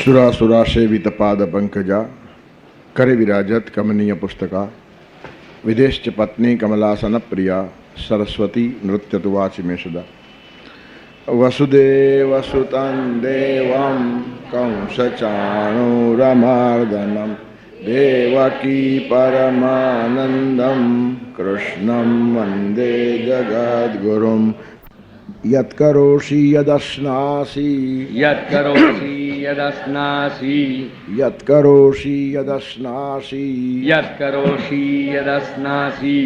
सुरासुरा सेवित पाद पंकजा करे विराजत कमनीय पुस्तका विदेश्च पत्नी कमलासन प्रिया सरस्वती नृत्य तुवाचि मे सदा वसुदेवसुतं देवं कंसचाणूरमर्दनं देवकी परमानन्दं कृष्णं वन्दे जगद्गुरुं यत्करोषि यदश्नासि यत्करोषि यदश्नासि यत्करोषि यदश्नासि यत्करोषि यदश्नासि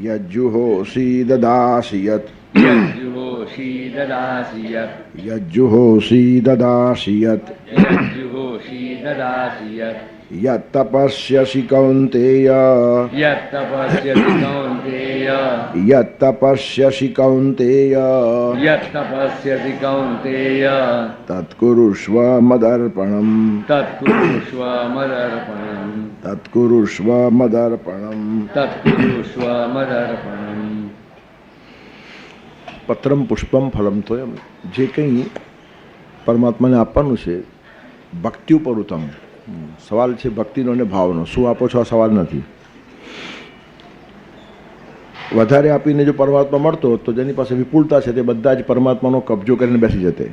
यज्जुहोषि ददासि यत् यज्जुहोषि ददासि यत् यज्जुहोषि ददासि यत् यज्जुहोषि ददासि यत् यत्तपस्यसि कौन्तेय यत्तपस्यसि कौन्तेय यत्तपस्यसि कौन्तेय यत्तपस्यसि कौन्तेय तत्कुरुष्व मदर्पणम् तत्कुरुष्व मदर्पणम् तत्कुरुष्व मदर्पणम् तत्कुरुष्व मदर्पणम्। પત્રમ પુષ્પમ ફલમ તો એમ જે કંઈ પરમાત્માને આપવાનું છે ભક્તિ ઉપર ઉત્તમ સવાલ છે ભક્તિનો અને ભાવનો. શું આપો છો આ સવાલ નથી. વધારે આપીને જો પરમાત્મા મળતો તો જેની પાસે વિપુલતા છે તે બધા જ પરમાત્માનો કબજો કરીને બેસી જતે.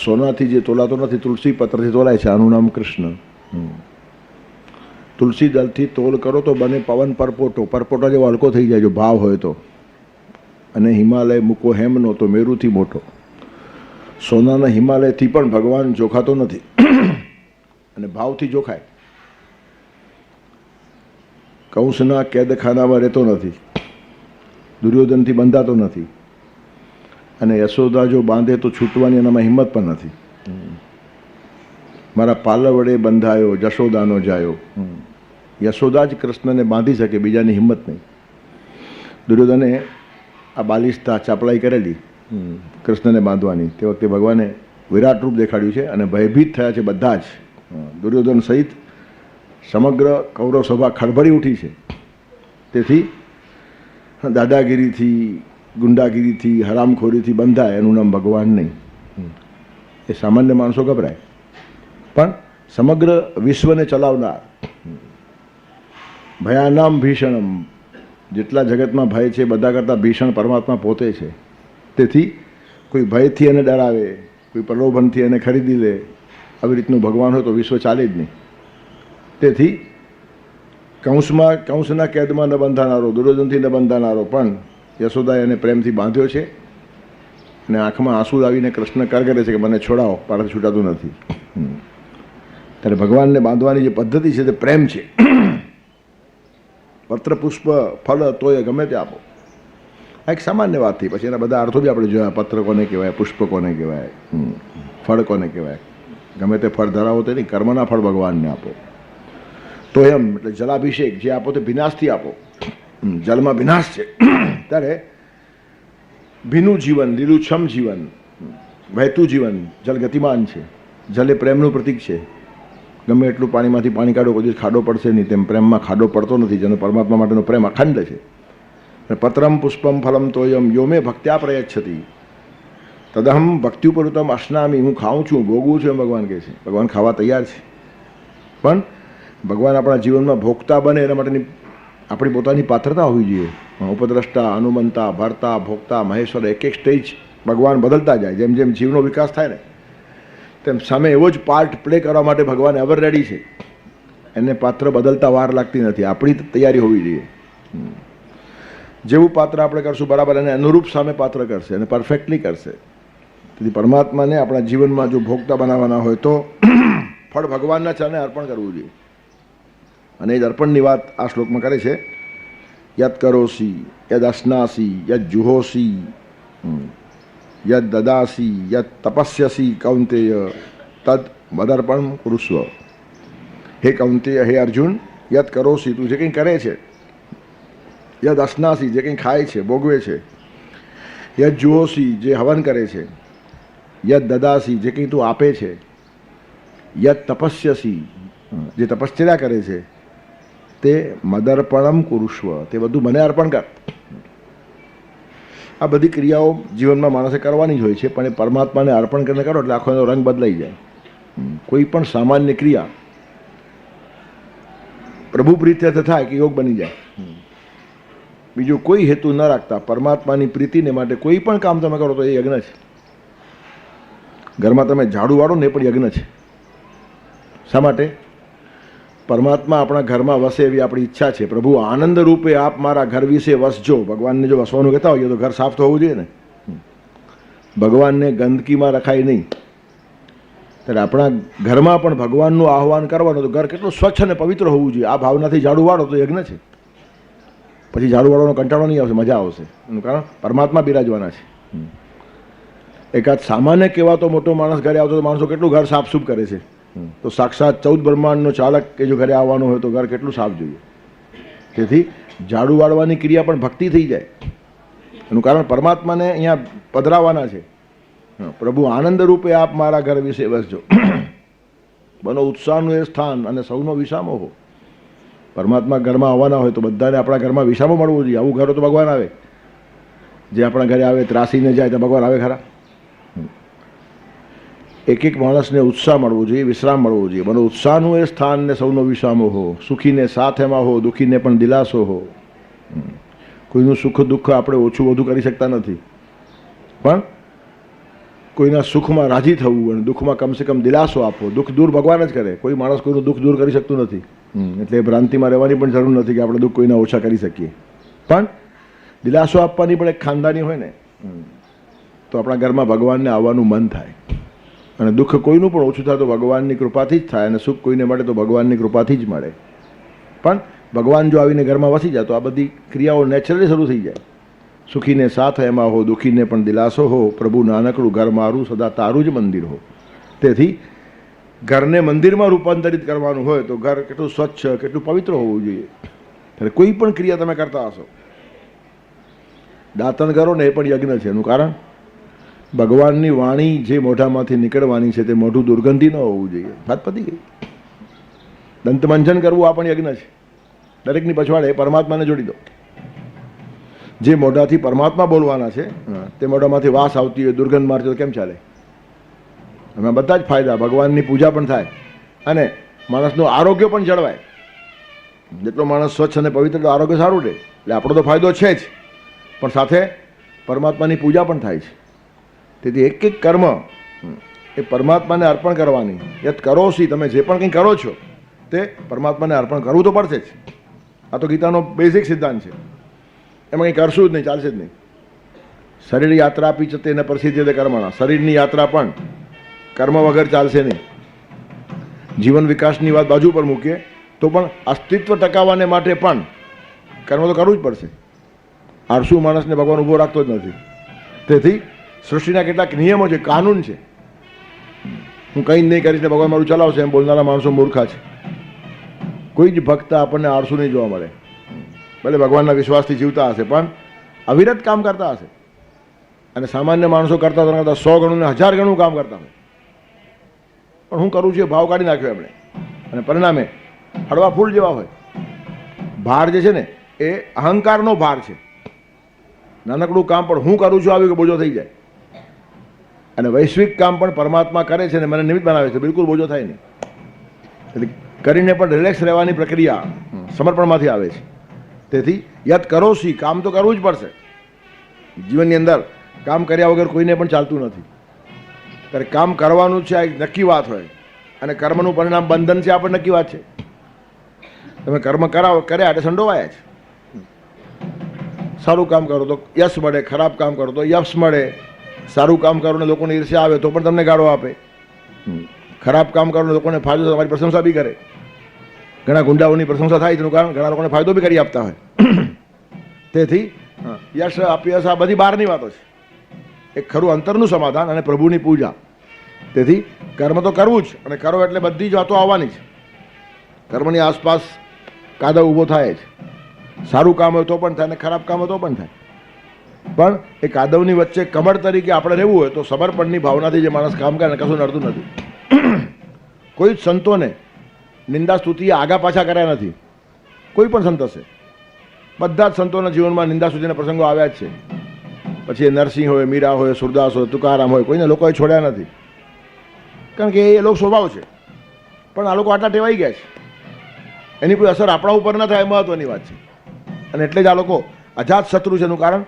સોનાથી જે તોલાતો નથી તુલસી પત્રથી તોલાય છે, આનું નામ કૃષ્ણ. તુલસી દળથી તોલ કરો તો બને પવન પરપોટો. પરપોટો જેવો હલકો થઈ જાય જો ભાવ હોય તો. અને હિમાલય મૂકો હેમનો તો મેરુથી મોટો. સોનાના હિમાલયથી પણ ભગવાન જોખાતો નથી અને ભાવથી જોખાય. કંસના કેદખાનામાં રહેતો નથી, દુર્યોધનથી બંધાતો નથી, અને યશોદા જો બાંધે તો છૂટવાની એનામાં હિંમત પણ નથી. મારા પાલવ વડે બંધાયો જશોદાનો જાયો. યશોદા જ કૃષ્ણને બાંધી શકે, બીજાની હિંમત નહીં. દુર્યોધને આ બાલિશતા ચાપલાઈ કરેલી કૃષ્ણને બાંધવાની, તે વખતે ભગવાને વિરાટ રૂપ દેખાડ્યું છે અને ભયભીત થયા છે બધા જ. દુર્યોધન સહિત સમગ્ર કૌરવ સભા ખળભળી ઉઠી છે. તેથી દાદાગીરીથી, ગુંડાગીરીથી, હરામખોરીથી બંધાય એનું નામ ભગવાન નહીં. એ સામાન્ય માણસો ગભરાય, પણ સમગ્ર વિશ્વને ચલાવનાર ભયાનામ ભીષણમ, જેટલા જગતમાં ભય છે બધા કરતાં ભીષણ પરમાત્મા પોતે છે. તેથી કોઈ ભયથી એને ડરાવે, કોઈ પ્રલોભનથી એને ખરીદી લે, આવી રીતનું ભગવાન હોય તો વિશ્વ ચાલે જ નહીં. તેથી કંસના કેદમાં ન બંધાનારો, દુર્યોધનથી ન બંધાનારો પણ યશોદાએ એને પ્રેમથી બાંધ્યો છે. અને આંખમાં આંસુ લાવીને કૃષ્ણ કરે છે કે મને છોડાવો, પારાથી છૂટાતું નથી. ત્યારે ભગવાનને બાંધવાની જે પદ્ધતિ છે તે પ્રેમ છે. પત્ર પુષ્પ ફળ તોય ગમે તે આપો, આ એક સામાન્ય વાત થઈ. પછી એના બધા અર્થો બી આપણે જોયા. પત્ર કોને કહેવાય, પુષ્પ કોને કહેવાય, ફળ કોને કહેવાય. ગમે તે ફળ ધરાવો તે નહીં, કર્મના ફળ ભગવાનને આપો. તો એમ એટલે જલાભિષેક જે આપો તે વિનાશથી આપો. જલમાં વિનાશ છે ત્યારે ભીનું જીવન, લીલુંછમ જીવન, વહેતું જીવન. જલ ગતિમાન છે, જલ એ પ્રેમનું પ્રતીક છે. ગમે એટલું પાણીમાંથી પાણી કાઢો, કોઈ દિવસ ખાડો પડશે નહીં. તેમ પ્રેમમાં ખાડો પડતો નથી, જેનો પરમાત્મા માટેનો પ્રેમ અખંડ છે. પત્રમ પુષ્પમ ફલમ તોયમ યો મે ભક્ત્યા પ્રયચ્છતિ તદહમ ભક્તિ ઉપર ઉત્તમ અશ્નામી. હું ખાઉં છું, ભોગવું છું એમ ભગવાન કહે છે. ભગવાન ખાવા તૈયાર છે, પણ ભગવાન આપણા જીવનમાં ભોગતા બને એના માટેની આપણી પોતાની પાત્રતા હોવી જોઈએ. ઉપદ્રષ્ટા, હનુમંતા, ભરતા, ભોગતા, મહેશ્વર, એક એક સ્ટેજ ભગવાન બદલતા જાય. જેમ જેમ જીવનો વિકાસ થાય ને તેમ સામે એવો જ પાર્ટ પ્લે કરવા માટે ભગવાન એવર રેડી છે. એને પાત્ર બદલતા વાર લાગતી નથી. આપણી તૈયારી હોવી જોઈએ. જેવું પાત્ર આપણે કરશું બરાબર એને અનુરૂપ સામે પાત્ર કરશે અને પરફેક્ટલી કરશે. તેથી પરમાત્માને આપણા જીવનમાં જો ભોગતા બનાવવાના હોય તો ફળ ભગવાનના ચરણે અર્પણ કરવું જોઈએ. અને એ જ અર્પણની વાત આ શ્લોકમાં કરે છે. યદ કરોસી યદ અશ્નાસી યદ જુહોસી યદ દદાસી યદ તપસ્યસી કૌંતેય તદ મદર્પણ કુરુસ્વ. હે કૌંતેય, હે અર્જુન, યદ કરોસી, તું જે કંઈ કરે છે, યદ અશ્નાસી, જે કંઈ ખાય છે, ભોગવે છે, યદ જુહોસી, જે હવન કરે છે, યદ દદાસી, જે કંઈ તું આપે છે, યદ તપસ્યસી, જે તપશ્ચર્યા કરે છે, તે મદર્પણમ કુરુષ્વ, તે બધું મને અર્પણ કર. આ બધી ક્રિયાઓ જીવનમાં માણસે કરવાની જ હોય છે, પણ એ પરમાત્માને અર્પણ કરીને કરો એટલે આખો એનો રંગ બદલાઈ જાય. કોઈ પણ સામાન્ય ક્રિયા પ્રભુ પ્રીત્યર્થ થાય કે યોગ બની જાય. બીજો કોઈ હેતુ ન રાખતા પરમાત્માની પ્રીતિને માટે કોઈ પણ કામ તમે કરો તો એ યજ્ઞ છે. ઘરમાં તમે ઝાડુ વાળો ને એ પણ યજ્ઞ છે. શા માટે? પરમાત્મા આપણા ઘરમાં વસે એવી આપણી ઈચ્છા છે. પ્રભુ આનંદ રૂપે આપ મારા ઘર વિશે વસજો. ભગવાનને જો વસવાનું કહેતા હોઈએ તો ઘર સાફ તો હોવું જોઈએ ને. ભગવાનને ગંદકીમાં રખાય નહીં. ત્યારે આપણા ઘરમાં પણ ભગવાનનું આહ્વાન કરવાનું તો ઘર કેટલું સ્વચ્છ અને પવિત્ર હોવું જોઈએ. આ ભાવનાથી ઝાડુ વાળો તો યજ્ઞ છે. પછી ઝાડુ વાળવાનો કંટાળો નહીં આવશે, મજા આવશે. એનું કારણ પરમાત્મા બિરાજવાના છે. એકાદ સામાન્ય કહેવાતો મોટો માણસ ઘરે આવતો તો માણસો કેટલું ઘર સાફસૂફ કરે છે. તો સાક્ષાત 14 બ્રહ્માંડનો ચાલક કે જો ઘરે આવવાનું હોય તો ઘર કેટલું સાફ જોઈએ. તેથી ઝાડુ વાળવાની ક્રિયા પણ ભક્તિ થઈ જાય. એનું કારણ પરમાત્માને અહીંયા પધરાવાના છે. પ્રભુ આનંદ રૂપે આપ મારા ઘર વિશે વસજો. બનો ઉત્સાહનું એ સ્થાન અને સૌનો વિસામો હો. પરમાત્મા ઘરમાં આવવાના હોય તો બધાને આપણા ઘરમાં વિસામો મળવો જોઈએ. આવું ઘર તો ભગવાન આવે. જે આપણા ઘરે આવે ત્રાસીને જાય તો ભગવાન આવે ખરા? એક એક માણસને ઉત્સાહ મળવો જોઈએ, વિશ્રામ મળવો જોઈએ. બનો ઉત્સાહનું એ સ્થાન ને સૌનો વિસામો હો. સુખીને સાથ એમાં હો, દુઃખીને પણ દિલાસો હો. કોઈનું સુખ દુઃખ આપણે ઓછું વધુ કરી શકતા નથી, પણ કોઈના સુખમાં રાજી થવું અને દુઃખમાં કમસે કમ દિલાસો આપવો. દુઃખ દૂર ભગવાન જ કરે. કોઈ માણસ કોઈનું દુઃખ દૂર કરી શકતું નથી. એટલે ભ્રાંતિમાં રહેવાની પણ જરૂર નથી કે આપણે દુઃખ કોઈના ઓછા કરી શકીએ. પણ દિલાસો આપવાની પણ એક ખાનદાની હોય ને, તો આપણા ઘરમાં ભગવાનને આવવાનું મન થાય. અને દુઃખ કોઈનું પણ ઓછું થાય તો ભગવાનની કૃપાથી જ થાય, અને સુખ કોઈને મળે તો ભગવાનની કૃપાથી જ મળે. પણ ભગવાન જો આવીને ઘરમાં વસી જાય તો આ બધી ક્રિયાઓ નેચરલી શરૂ થઈ જાય. સુખીને સાથ એમાં હો, દુઃખીને પણ દિલાસો હો. પ્રભુ નાનકડું ઘર મારું, સદા તારું જ મંદિર હો. તેથી ઘરને મંદિરમાં રૂપાંતરિત કરવાનું હોય તો ઘર કેટલું સ્વચ્છ, કેટલું પવિત્ર હોવું જોઈએ. ત્યારે કોઈ પણ ક્રિયા તમે કરતા હશો, દાંતણ કરો ને એ પણ યજ્ઞ છે. એનું કારણ ભગવાનની વાણી જે મોઢામાંથી નીકળવાની છે તે મોઢું દુર્ગંધી ન હોવું જોઈએ. વાત પતી ગઈ. દંતમંજન કરવું આ પણ યજ્ઞ છે. દરેકની પછવાડે પરમાત્માને જોડી દો. જે મોઢાથી પરમાત્મા બોલવાના છે તે મોઢામાંથી વાસ આવતી હોય, દુર્ગંધ મારતી હોય, કેમ ચાલે? એમાં બધા જ ફાયદા. ભગવાનની પૂજા પણ થાય અને માણસનું આરોગ્ય પણ જળવાય. જેટલો માણસ સ્વચ્છ અને પવિત્ર તો આરોગ્ય સારું રહે. એટલે આપણો તો ફાયદો છે જ, પણ સાથે પરમાત્માની પૂજા પણ થાય છે. તેથી એક એક કર્મ એ પરમાત્માને અર્પણ કરવાની. યત કરોશી, તમે જે પણ કંઈ કરો છો તે પરમાત્માને અર્પણ કરવું તો પડશે જ. આ તો ગીતાનો બેઝિક સિદ્ધાંત છે. એમાં કંઈ કરશું જ નહીં, ચાલશે જ નહીં. શરીર યાત્રા આપી છે તેને પ્રસિદ્ધ કર્મણા. શરીરની યાત્રા પણ કર્મ વગર ચાલશે નહીં. જીવન વિકાસની વાત બાજુ પર મૂકીએ તો પણ અસ્તિત્વ ટકાવવાને માટે પણ કર્મ તો કરવું જ પડશે. આળસુ માણસને ભગવાન ઊભો રાખતો જ નથી. તેથી સૃષ્ટિના કેટલાક નિયમો છે, કાનૂન છે. હું કંઈ જ નહીં કરીશ ને ભગવાન મારું ચલાવશે એમ બોલનારા માણસો મૂર્ખા છે. કોઈ જ ભક્ત આપણને આળસુ નહીં જોવા મળે. ભલે ભગવાનના વિશ્વાસથી જીવતા હશે પણ અવિરત કામ કરતા હશે. અને સામાન્ય માણસો કરતા કરતાં 100 ગણું ને 1000 ગણું કામ કરતા હોય. પણ હું કરું છું એ ભાવ કાઢી નાખ્યો એમણે, અને પરિણામે હળવા ફૂલ જેવા હોય. ભાર જે છે ને એ અહંકારનો ભાર છે. નાનકડું કામ પણ હું કરું છું આવ્યું કે બોજો થઈ જાય. અને વૈશ્વિક કામ પણ પરમાત્મા કરે છે ને મને નિમિત્ત બનાવે છે, બિલકુલ બોજો થાય નહીં. એટલે કરીને પણ રિલેક્સ રહેવાની પ્રક્રિયા સમર્પણમાંથી આવે છે. તેથી યત કરોશી, કામ તો કરવું જ પડશે. જીવનની અંદર કામ કર્યા વગર કોઈને પણ ચાલતું નથી. ત્યારે કામ કરવાનું છે, આ એક નક્કી વાત હોય. અને કર્મનું પરિણામ બંધન છે, આ પણ નક્કી વાત છે. તમે કર્મ કર્યા એટલે સંડોવાયા છે. સારું કામ કરો તો યશ મળે, ખરાબ કામ કરો તો યશ મળે. સારું કામ કરો ને લોકોને ઈર્ષ્યા આવે તો પણ તમને ગાળો આપે. ખરાબ કામ કરો ને લોકોને ફાયદો, તમારી પ્રશંસા બી કરે. ઘણા ગુંડાઓની પ્રશંસા થાય તેનું કારણ ઘણા લોકોને ફાયદો બી કરી આપતા હોય. તેથી યશ અપયશ આ બધી બહારની વાતો છે. એક ખરું અંતરનું સમાધાન અને પ્રભુની પૂજા. તેથી કર્મ તો કરવું જ, અને કરો એટલે બધી જ વાતો આવવાની છે. કર્મની આસપાસ કાદવ ઊભો થાય જ. સારું કામ હોય તો પણ થાય અને ખરાબ કામ હોય તો પણ થાય. પણ એ કાદવની વચ્ચે કમર તરીકે આપણે રહેવું હોય તો સમર્પણની ભાવનાથી જે માણસ કામ કરે ને કશું નડતું નથી. કોઈ જ સંતોને નિંદા સ્તુતિએ આગા પાછા કર્યા નથી. કોઈ પણ સંત હશે, બધા જ સંતોના જીવનમાં નિંદા સ્તુતિના પ્રસંગો આવ્યા જ છે. પછી એ નરસિંહ હોય, મીરા હોય, સુરદાસ હોય, તુકારામ હોય, કોઈને લોકોએ છોડ્યા નથી, કારણ કે એ લોકો સ્વભાવ છે. પણ આ લોકો આટલા ટેવાઈ ગયા છે, એની કોઈ અસર આપણા ઉપર ન થાય એ મહત્વની વાત છે. અને એટલે જ આ લોકો અજાત શત્રુ છે. એનું કારણ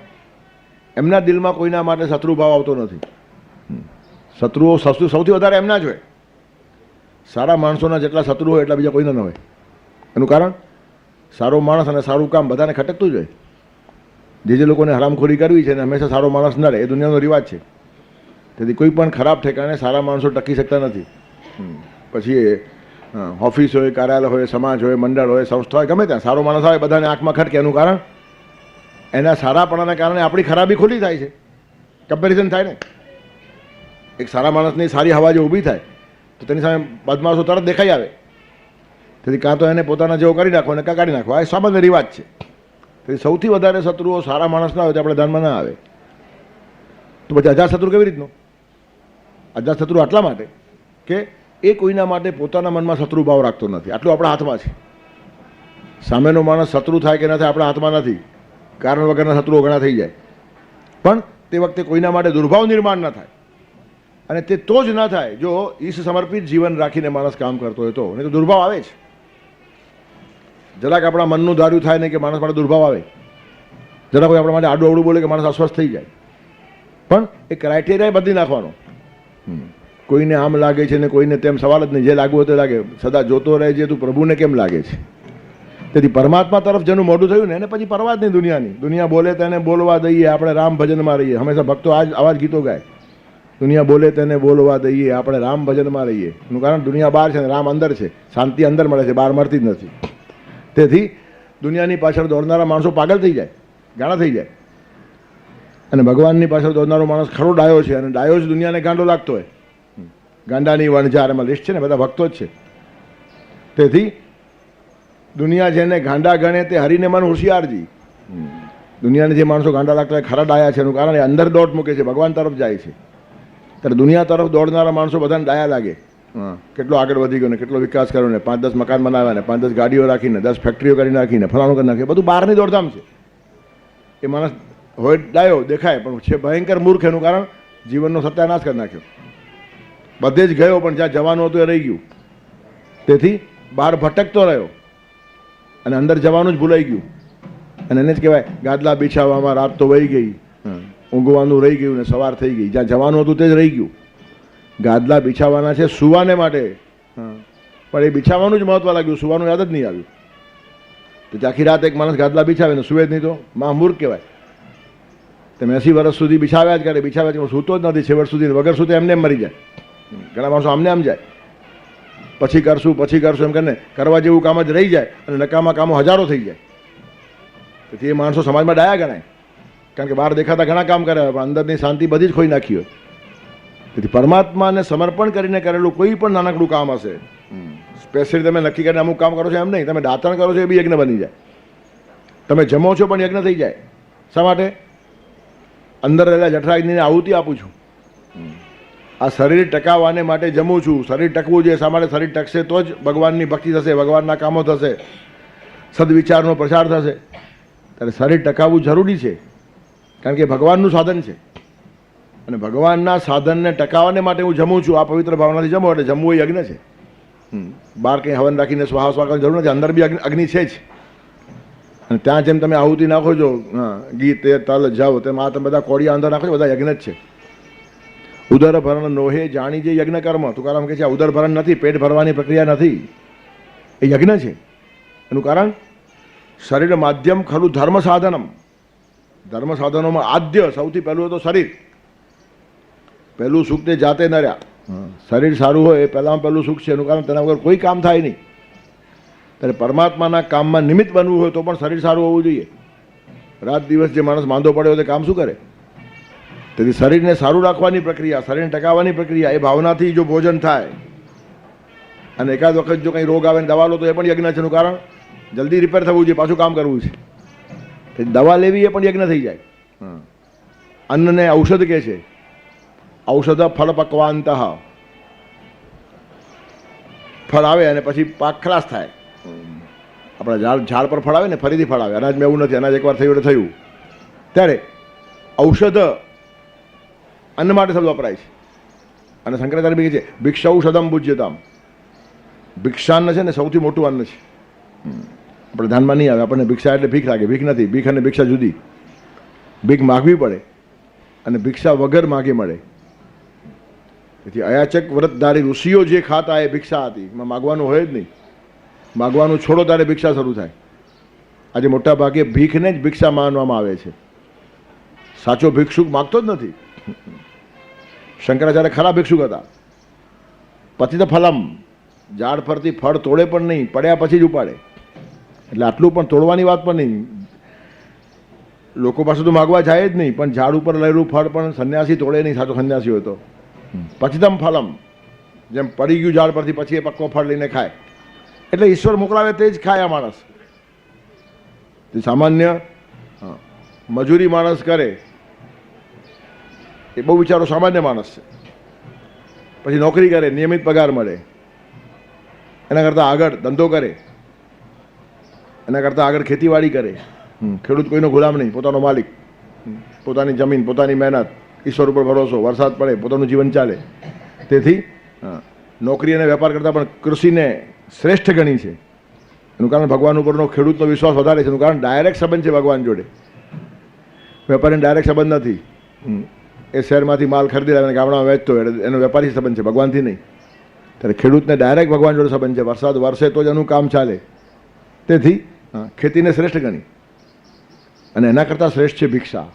એમના દિલમાં કોઈના માટે શત્રુ ભાવ આવતો નથી. શત્રુઓ સૌથી વધારે એમના જ હોય. સારા માણસોના જેટલા શત્રુ હોય એટલા બીજા કોઈના ન હોય. એનું કારણ સારો માણસ અને સારું કામ બધાને ખટકતું જ હોય. જે લોકોને હરામખોરી કરવી છે ને હંમેશા સારો માણસ ન રહે, એ દુનિયાનો રિવાજ છે. તેથી કોઈ પણ ખરાબ ઠેકાણે સારા માણસો ટકી શકતા નથી. પછી એ ઓફિસ હોય, કાર્યાલય હોય, સમાજ હોય, મંડળ હોય, સંસ્થા હોય, ગમે ત્યાં સારો માણસ આવે બધાને આંખમાં ખટકે. એનું કારણ એના સારાપણાના કારણે આપણી ખરાબી ખુલ્લી થાય છે, કમ્પેરિઝન થાય ને. એક સારા માણસની સારી હવા જો ઊભી થાય તો તેની સામે બદમાશો તરત દેખાઈ આવે. તેથી કાં તો એને પોતાના જેવો કરી નાખો અને કાઢી નાખો. આ સામાન્ય રિવાજ છે. તેથી સૌથી વધારે શત્રુઓ સારા માણસ ના હોય તો આપણે ધ્યાનમાં ના આવે. તો પછી અજાત શત્રુ કેવી રીતનો? અજાત શત્રુ આટલા માટે કે એ કોઈના માટે પોતાના મનમાં શત્રુ ભાવ રાખતો નથી. આટલું આપણા હાથમાં છે. સામેનો માણસ શત્રુ થાય કે ન થાય આપણા હાથમાં નથી. કારણ વગરના શત્રુઓ ઘણા થઈ જાય, પણ તે વખતે કોઈના માટે દુર્ભાવ નિર્માણ ન થાય. અને તે તો જ ન થાય જો ઈશ સમર્પિત જીવન રાખીને માણસ કામ કરતો હોય તો. નહીં તો દુર્ભાવ આવે છે. જરાક આપણા મનનું ધાર્યું થાય ને કે માણસ માટે દુર્ભાવ આવે, જરા કોઈ આપણા માટે આડું અવડું બોલે કે માણસ અસ્વસ્થ થઈ જાય. પણ એ ક્રાઇટેરિયા બદલી નાખવાનો. કોઈને આમ લાગે છે ને કોઈને તેમ, સવાલ જ નહીં. જે લાગવું હોય તે લાગે. સદા જોતો રહે છે તું પ્રભુને કેમ લાગે છે. તેથી પરમાત્મા તરફ જેનું મોઢું થયું ને એને પછી પરવા જ નહીં દુનિયાની. દુનિયા બોલે તેને બોલવા દઈએ, આપણે રામ ભજનમાં રહીએ. હંમેશા ભક્તો આવા જ ગીતો ગાય. દુનિયા બોલે તેને બોલવા દઈએ, આપણે રામ ભજનમાં રહીએ. એનું કારણ દુનિયા બહાર છે ને રામ અંદર છે. શાંતિ અંદર મળે છે, બહાર મળતી જ નથી. તેથી દુનિયાની પાછળ દોડનારા માણસો પાગલ થઈ જાય, ગાણા થઈ જાય. અને ભગવાનની પાછળ દોડનારો માણસ ખરો ડાયો છે, અને ડાયો જ દુનિયાને ગાંડો લાગતો હોય. ગાંડાની વણઝાર એમાં લિસ્ટ છે ને, બધા ભક્તો જ છે. તેથી દુનિયા જેને ગાંડા ગણે તે હરીને મન હોશિયારજી. દુનિયાને જે માણસો ગાંડા લાગતા હોય ખરા ડાયા છે. એનું કારણ એ અંદર દોટ મૂકે છે, ભગવાન તરફ જાય છે. ત્યારે દુનિયા તરફ દોડનારા માણસો બધાને ડાયા લાગે. કેટલો આગળ વધી ગયો ને કેટલો વિકાસ કર્યો ને, 5-10 મકાન બનાવ્યા ને, 5-10 ગાડીઓ રાખીને, 10 ફેક્ટરીઓ કરી નાખીને, ફલાણું કરી નાખીને, બધું બહારની દોડધામ છે. એ માણસ હોય ડાયો દેખાય પણ છે ભયંકર મૂર્ખ. એનું કારણ જીવનનો સત્યાનાશ કરી નાખ્યો. બધે જ ગયો પણ જ્યાં જવાનું હતું એ રહી ગયું. તેથી બહાર ભટકતો રહ્યો અને અંદર જવાનું જ ભૂલાઈ ગયું. અને એને જ કહેવાય ગાદલા બિછાવવામાં રાત તો વહી ગઈ, ઊંઘવાનું રહી ગયું ને સવાર થઈ ગઈ. જ્યાં જવાનું હતું તે જ રહી ગયું. ગાદલા બિછાવવાના છે સુવાને માટે, પણ એ બિછાવવાનું જ મહત્વ લાગ્યું, સુવાનું યાદ જ નહીં આવ્યું. તો આખી રાત એક માણસ ગાદલા બિછાવે ને સુવે જ નહીં તો મહામૂર્ખ કહેવાય. તમે 80 વર્ષ સુધી બિછાવ્યા જ કરે, બિછાવ્યા જ સૂતો જ નથી છેવટ સુધી. વગર સૂતે એમને એમ મરી જાય. ઘણા માણસો આમને આમ જાય, પછી કરશું એમ કરીને કરવા જેવું કામ જ રહી જાય અને નકામા કામો હજારો થઈ જાય. તેથી એ માણસો સમાજમાં ડાયા ગણાય, કારણ કે બહાર દેખાતા ઘણા કામ કર્યા પણ અંદરની શાંતિ બધી જ ખોઈ નાખી હોય. તેથી પરમાત્માને સમર્પણ કરીને કરેલું કોઈ પણ નાનકડું કામ હશે, સ્પેશિયલી તમે નક્કી કરીને અમુક કામ કરો છો એમ નહીં, તમે દાતણ કરો છો એ બી યજ્ઞ બની જાય. તમે જમો છો પણ યજ્ઞ થઈ જાય. શા માટે? અંદર રહેલા જઠરાગ્નિને આહુતિ આપું છું. આ શરીર ટકાવવાને માટે જમું છું. શરીર ટકવું જોઈએ. શા માટે? શરીર ટકશે તો જ ભગવાનની ભક્તિ થશે, ભગવાનના કામો થશે, સદવિચારનો પ્રચાર થશે. ત્યારે શરીર ટકાવવું જરૂરી છે, કારણ કે ભગવાનનું સાધન છે. અને ભગવાનના સાધનને ટકાવવાને માટે હું જમું છું. આ પવિત્ર ભાવનાથી જમો એટલે જમવું એ યજ્ઞ છે. બહાર કંઈ હવન રાખીને સ્વાહા સ્વાહ કરવાની જરૂર નથી. અંદર બી અગ્નિ છે જ. અને ત્યાં જેમ તમે આહુતિ નાખો છો, ઘી તે તલ જવ, તેમ આ તમે બધા કોળિયા અંદર નાખો છો, બધા યજ્ઞ જ છે. ઉદર ભરણ નોહે જાણી જે યજ્ઞ કર્મ. તુકારામ કહે છે આ ઉદર ભરણ નથી, પેટ ભરવાની પ્રક્રિયા નથી, એ યજ્ઞ છે. એનું કારણ શરીર માધ્યમ ખરું ધર્મ સાધનમ. ધર્મ સાધનોમાં આદ્ય સૌથી પહેલું તો શરીર. પહેલું સુખ તે જાતે ન રહ્યા. શરીર સારું હોય એ પહેલાં પહેલું સુખ છે. એનું કારણ તેના વગર કોઈ કામ થાય નહીં. ત્યારે પરમાત્માના કામમાં નિમિત્ત બનવું હોય તો પણ શરીર સારું હોવું જોઈએ. રાત દિવસ જે માણસ માંદો પડ્યો તે કામ શું કરે? તેથી શરીરને સારું રાખવાની પ્રક્રિયા, શરીરને ટકાવવાની પ્રક્રિયા, એ ભાવનાથી જો ભોજન થાય અને એકાદ વખત જો કંઈ રોગ આવે ને દવા લો તો એ પણ યજ્ઞ છે. એનું કારણ જલ્દી રિપેર થવું જોઈએ, પાછું કામ કરવું છે. દવા લેવી એ પણ યજ્ઞ થઈ જાય. અન્નને ઔષધ કહે છે. ઔષધ ફળ પક્વાંત. ફળ આવે અને પછી પાક ખલાસ થાય. આપણા ઝાડ પર ફળ આવે ને ફરીથી ફળ આવે. અનાજમાં એવું નથી, અનાજ એકવાર થયું એટલે થયું. ત્યારે ઔષધ અન્ન માટે શબ્દ વપરાય છે. અને શંકરાચાર્ય બી કહે છે ભિક્ષૌષધમ પૂજ્યતામ. ભિક્ષાન્ન છે ને સૌથી મોટું અન્ન છે. આપણે ધ્યાનમાં નહીં આવે, આપણને ભિક્ષા એટલે ભીખ લાગે. ભીખ નથી, ભીખ અને ભિક્ષા જુદી. ભીખ માગવી પડે અને ભિક્ષા વગર માગે મળે. તેથી અયાચક વ્રતધારી ઋષિઓ જે ખાતા એ ભિક્ષા હતી. એમાં માગવાનું હોય જ નહીં. માગવાનું છોડો ત્યારે ભિક્ષા શરૂ થાય. આજે મોટા ભાગે ભીખને જ ભિક્ષા માનવામાં આવે છે. સાચો ભિક્ષુક માગતો જ નથી. શંકરાચાર્ય ખરા ભિક્ષુક હતા. પતિત ફલમ, ઝાડ પરથી ફળ તોડે પણ નહીં, પડ્યા પછી જ ઉપાડે. એટલે આટલું પણ તોડવાની વાત પણ નહીં. લોકો પાસે તો માગવા જાય જ નહીં, પણ ઝાડ ઉપર રહેલું ફળ પણ સંન્યાસી તોડે નહીં, સાચો સંન્યાસી હોય તો. પતિતમ ફલમ, જેમ પડી ગયું ઝાડ પરથી પછી એ પક્કો ફળ લઈને ખાય. એટલે ઈશ્વર મોકલાવે તે જ ખાય આ માણસ. તે સામાન્ય મજૂરી માણસ કરે એ બહુ વિચારો સામાન્ય માણસ છે. પછી નોકરી કરે, નિયમિત પગાર મળે, એના કરતાં આગળ ધંધો કરે, એના કરતાં આગળ ખેતીવાડી કરે. ખેડૂત કોઈનો ગુલામ નહીં, પોતાનો માલિક. પોતાની જમીન, પોતાની મહેનત, ઈશ્વર ઉપર ભરોસો, વરસાદ પડે, પોતાનું જીવન ચાલે. તેથી નોકરી અને વેપાર કરતાં પણ કૃષિને શ્રેષ્ઠ ગણી છે. એનું કારણ ભગવાન ઉપરનો ખેડૂતનો વિશ્વાસ વધારે છે. એનું કારણ ડાયરેક્ટ સંબંધ છે ભગવાન જોડે. વેપારીને ડાયરેક્ટ સંબંધ નથી. એ શહેરમાંથી માલ ખરીદી લાવે ગામડામાં વેચતો હોય એટલે એનો વેપારી સંબંધ છે, ભગવાનથી નહીં. ત્યારે ખેડૂતને ડાયરેક્ટ ભગવાન જોડે સંબંધ છે. વરસાદ વરસે તો જ એનું કામ ચાલે. તેથી ખેતીને શ્રેષ્ઠ ગણી અને એના કરતાં શ્રેષ્ઠ છે ભિક્ષા.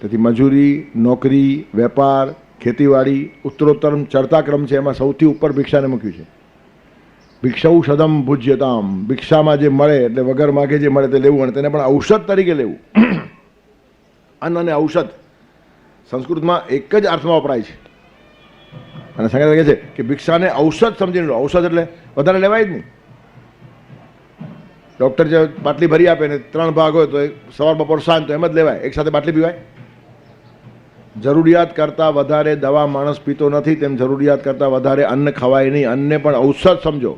તેથી મજૂરી, નોકરી, વેપાર, ખેતીવાડી ઉત્તરોત્તર ચડતા ક્રમ છે. એમાં સૌથી ઉપર ભિક્ષાને મૂક્યું છે. ભિક્ષૌષધમ ભુજ્યતામ. ભિક્ષામાં જે મળે એટલે વગર માગે જે મળે તે લેવું અને તેને પણ ઔષધ તરીકે લેવું. અન્ન અને ઔષધ સંસ્કૃતમાં એક જ અર્થમાં વપરાય છે. અને સંગીત કહે છે કે ભિક્ષાને ઔષધ સમજીને લો. ઔષધ એટલે વધારે લેવાય જ નહીં. ડૉક્ટર જે બાટલી ભરી આપે ને 3 ભાગ હોય તો સવાર બપોર સાંજ તો એમ જ લેવાય, એક સાથે બાટલી પીવાય? જરૂરિયાત કરતાં વધારે દવા માણસ પીતો નથી, તેમ જરૂરિયાત કરતાં વધારે અન્ન ખવાય નહીં. અન્નને પણ ઔષધ સમજો.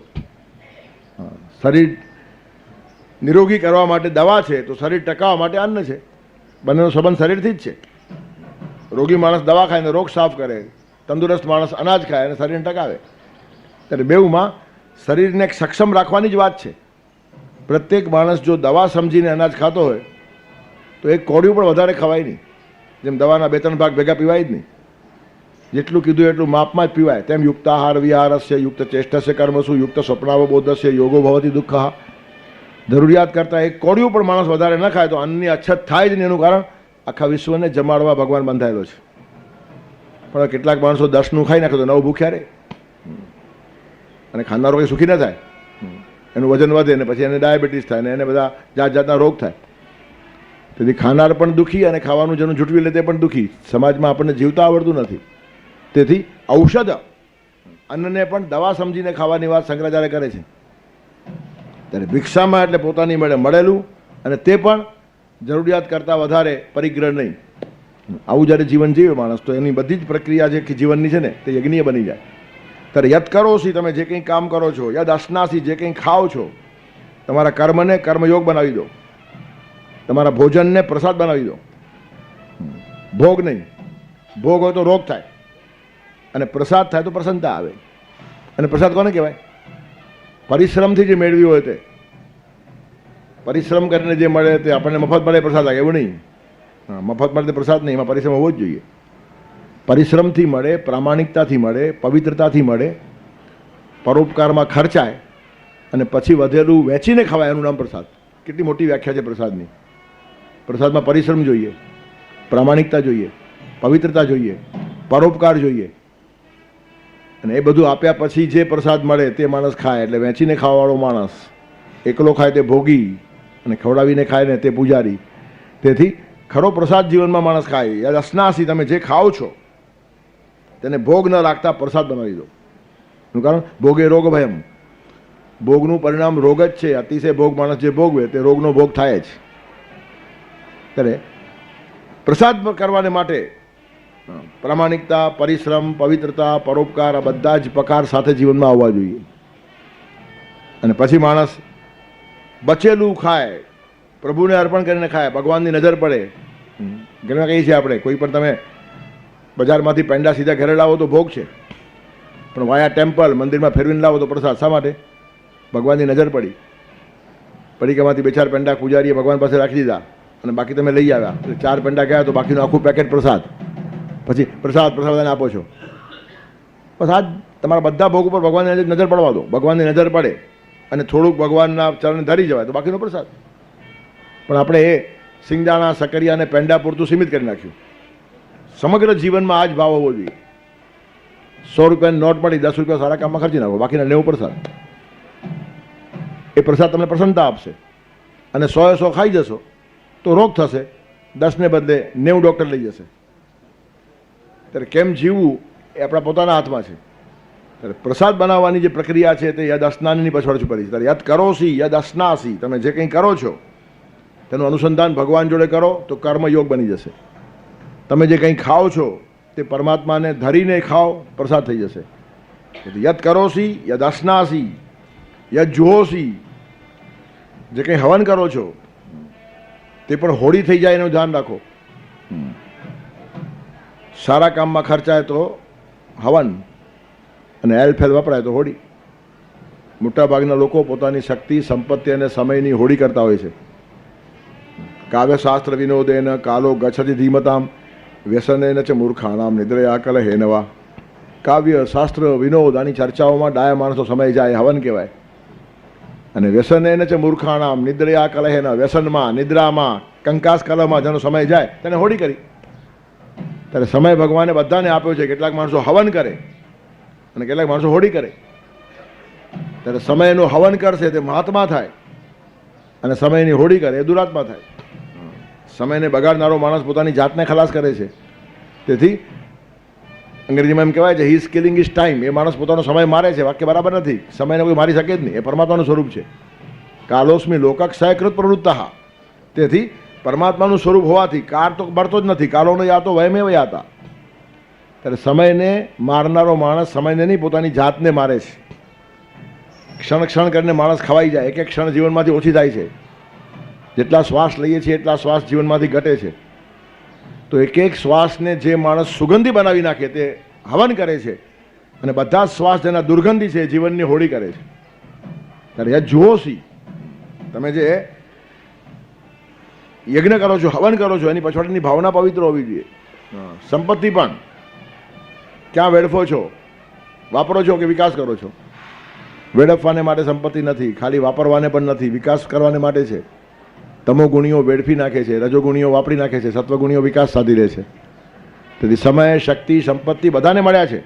શરીર નિરોગી કરવા માટે દવા છે તો શરીર ટકાવવા માટે અન્ન છે. બંનેનો સંબંધ શરીરથી જ છે. રોગી માણસ દવા ખાય ને રોગ સાફ કરે, તંદુરસ્ત માણસ અનાજ ખાય અને શરીરને ટકાવે. ત્યારે બેઉમાં શરીરને સક્ષમ રાખવાની જ વાત છે. પ્રત્યેક માણસ જો દવા સમજીને અનાજ ખાતો હોય તો એક કોડિયું પણ વધારે ખવાય નહીં. જેમ દવાના 2-3 ભાગ ભેગા પીવાય જ નહીં. જેટલું કીધું એટલું માપમાં જ પીવાય. તેમ યુક્તાહાર વિહારસ્ય યુક્ત ચેષ્ટસ્ય કર્મસુ યુક્ત સ્વપ્નાવબોધસ્ય યોગો ભવતી દુઃખ. જરૂરિયાત કરતાં એક કોડિયું પણ માણસ વધારે ન ખાય તો અન્નની અછત થાય જ નહીં. એનું કારણ આખા વિશ્વને જમાડવા ભગવાન બંધાયેલો છે. પણ કેટલાક માણસો 10નું ખાઈ નાખે તો 9 ભૂખ્યા રહે અને ખાનારો કંઈ સુખી ન થાય. એનું વજન વધે ને પછી એને ડાયાબિટીસ થાય ને એને બધા જાત જાતના રોગ થાય. તેથી ખાનાર પણ દુઃખી અને ખાવાનું જેનું જૂટવી લે તે પણ દુઃખી. સમાજમાં આપણને જીવતા આવડતું નથી. તેથી ઔષધ અન્નને પણ દવા સમજીને ખાવાની વાત શંકરાચાર્ય કરે છે. ત્યારે ભિક્ષામાં એટલે પોતાની મળેલું અને તે પણ જરૂરિયાત કરતાં વધારે પરિગ્રહ નહીં. આવું જ્યારે જીવન જીવે માણસ તો એની બધી જ પ્રક્રિયા જે જીવનની છે ને તે યજ્ઞીય બની જાય. ત્યારે યત કરોશી, તમે જે કંઈ કામ કરો છો, યદ અશ્નાસી, જે કંઈ ખાઓ છો, તમારા કર્મને કર્મયોગ બનાવી દો. તમારા ભોજનને પ્રસાદ બનાવી દો. ભોગ નહીં. ભોગ હોય તો રોગ થાય અને પ્રસાદ થાય તો પ્રસન્નતા આવે. અને પ્રસાદ કોને કહેવાય? પરિશ્રમથી જે મેળવ્યું હોય તે. પરિશ્રમ કરીને જે મળે તે આપણને મફત મળે પ્રસાદ લાગે એવું નહીં. મફત મળે તે પ્રસાદ નહીં, એમાં પરિશ્રમ હોવો જ જોઈએ. પરિશ્રમથી મળે, પ્રામાણિકતાથી મળે, પવિત્રતાથી મળે, પરોપકારમાં ખર્ચાય અને પછી વધેલું વેચીને ખવાય, એનું નામ પ્રસાદ. કેટલી મોટી વ્યાખ્યા છે પ્રસાદની. પ્રસાદમાં પરિશ્રમ જોઈએ, પ્રામાણિકતા જોઈએ, પવિત્રતા જોઈએ, પરોપકાર જોઈએ અને એ બધું આપ્યા પછી જે પ્રસાદ મળે તે માણસ ખાય. એટલે વેચીને ખાવાવાળો માણસ, એકલો ખાય તે ભોગી અને ખવડાવીને ખાય ને તે પૂજારી. તેથી ખરો પ્રસાદ જીવનમાં માણસ ખાય. યાદ અશ્નાસી, તમે જે ખાઓ છો તેને ભોગ ન રાખતા પ્રસાદ બનાવી દો. એનું કારણ ભોગે રોગ ભયમ. ભોગનું પરિણામ રોગ જ છે. અતિશય ભોગ માણસ જે ભોગવે તે રોગનો ભોગ થાય જ. ત્યારે પ્રસાદ કરવાને માટે પ્રામાણિકતા, પરિશ્રમ, પવિત્રતા, પરોપકાર આ બધા જ પકાર સાથે જીવનમાં આવવા જોઈએ. અને પછી માણસ બચેલું ખાય, પ્રભુને અર્પણ કરીને ખાય, ભગવાનની નજર પડે ઘણા કહીએ છીએ આપણે, કોઈ પણ તમે બજારમાંથી પેંડા સીધા ઘરે લાવો તો ભોગ છે, પણ વાયા ટેમ્પલ મંદિરમાં ફેરવીને લાવો તો પ્રસાદ. શા માટે? ભગવાનની નજર પડી, પડીકામાંથી 2-4 પેંડા પૂજારીએ ભગવાન પાસે રાખી દીધા અને બાકી તમે લઈ આવ્યા, 4 પેંડા ગયા તો બાકીનું આખું પેકેટ પ્રસાદ. પછી પ્રસાદ બધાને આપો છો. બસ આ તમારા બધા ભોગ ઉપર ભગવાનની નજર પડવા દો. ભગવાનની નજર પડે અને થોડુંક ભગવાનના ચરણ ધરી જવાય તો બાકીનો પ્રસાદ. પણ આપણે એ સિંગદાણા, સકરિયા અને પેંડા પૂરતું સીમિત કરી નાખ્યું. સમગ્ર જીવનમાં આ જ ભાવ હોવો જોઈએ. 100 રૂપિયાની નોટ મળી, 10 રૂપિયા સારા કામમાં ખર્ચી નાખો, બાકીના 90 પ્રસાદ. એ પ્રસાદ તમને પ્રસન્નતા આપશે અને 100 ખાઈ જશો તો રોગ થશે, 10 ને બદલે 90 ડૉક્ટર લઈ જશે. ત્યારે કેમ જીવવું એ આપણા પોતાના હાથમાં છે. ત્યારે પ્રસાદ બનાવવાની જે પ્રક્રિયા છે તે યદ અસ્નાનની પછવાડ છુપાયેલી છે. ત્યારે યદ કરોસી યદ અસ્નાસી, તમે જે કંઈ કરો છો તેનું અનુસંધાન ભગવાન જોડે કરો તો કર્મયોગ બની જશે. તમે જે કંઈ ખાઓ છો તે પરમાત્માને ધરીને ખાઓ, પ્રસાદ થઈ જશે. યદ કરોસી યદ અસ્નાસી યદ જુહોસી, જે કંઈ હવન કરો છો તે પણ હોળી થઈ જાય એનું ધ્યાન રાખો. સારા કામમાં ખર્ચાય તો હવન અને એલફેલ વપરાય તો હોળી. મોટાભાગના લોકો પોતાની શક્તિ, સંપત્તિ અને સમયની હોળી કરતા હોય છે. કાવ્યશાસ્ત્ર વિનોદેન કાલો ગચ્છતિ ધીમતામ વ્યસનેન ચ મૂર્ખાણામ નિદ્રયા કલહેનવા. કાવ્ય, શાસ્ત્ર, વિનોદ આની ચર્ચાઓમાં ડાયા માણસો સમય જાય, હવન કહેવાય. અને વ્યસનેન ચ મૂર્ખાણામ નિદ્રયા કલહેન, વ્યસનમાં, નિદ્રામાં, કંકાસ કલહમાં જેનો સમય જાય તેને હોળી કરી. ત્યારે સમય ભગવાને બધાને આપ્યો છે. કેટલાક માણસો હવન કરે અને કેટલાક માણસો હોળી કરે. ત્યારે સમયનું હવન કરશે તે મહાત્મા થાય અને સમયની હોળી કરે એ દુરાત્મા થાય. સમયને બગાડનારો માણસ પોતાની જાતને ખલાસ કરે છે. તેથી અંગ્રેજીમાં એમ કહેવાય છે he is killing his time. એ માણસ પોતાનો સમય મારે છે. વાક્ય બરાબર નથી. સમયને કોઈ મારી શકે જ નહીં. એ પરમાત્માનું સ્વરૂપ છે. કાલોસ્મી લોકક્ષયકૃત પ્રવૃત્તઃ. તેથી પરમાત્માનું સ્વરૂપ હોવાથી કાર તો મળતો જ નથી. કાલોનો યાતો વયમેવ યાતા. ત્યારે સમયને મારનારો માણસ સમયને નહીં પોતાની જાતને મારે છે. ક્ષણ ક્ષણ કરીને માણસ ખવાઈ જાય. એક એક ક્ષણ જીવનમાંથી ઓછી થાય છે. જેટલા શ્વાસ લઈએ છીએ એટલા શ્વાસ જીવનમાંથી ઘટે છે. તો એક એક શ્વાસને જે માણસ સુગંધી બનાવી નાખે તે હવન કરે છે અને બધા જ શ્વાસ જેના દુર્ગંધી છે જીવનની હોળી કરે છે. ત્યારે યદ જુહોસી, તમે જે યજ્ઞ કરો છો, હવન કરો છો, એની પછવાડીની ભાવના પવિત્ર હોવી જોઈએ. સંપત્તિ પણ ક્યાં વેડફો છો? વાપરો છો કે વિકાસ કરો છો? વેડફવાને માટે સંપત્તિ નથી, ખાલી વાપરવાને પણ નથી, વિકાસ કરવાને માટે છે. તમોગુણીઓ વેડફી નાખે છે, રજોગુણીઓ વાપરી નાખે છે, સત્વગુણીઓ વિકાસ સાધી લે છે. તેથી સમય, શક્તિ, સંપત્તિ બધાને મળ્યા છે.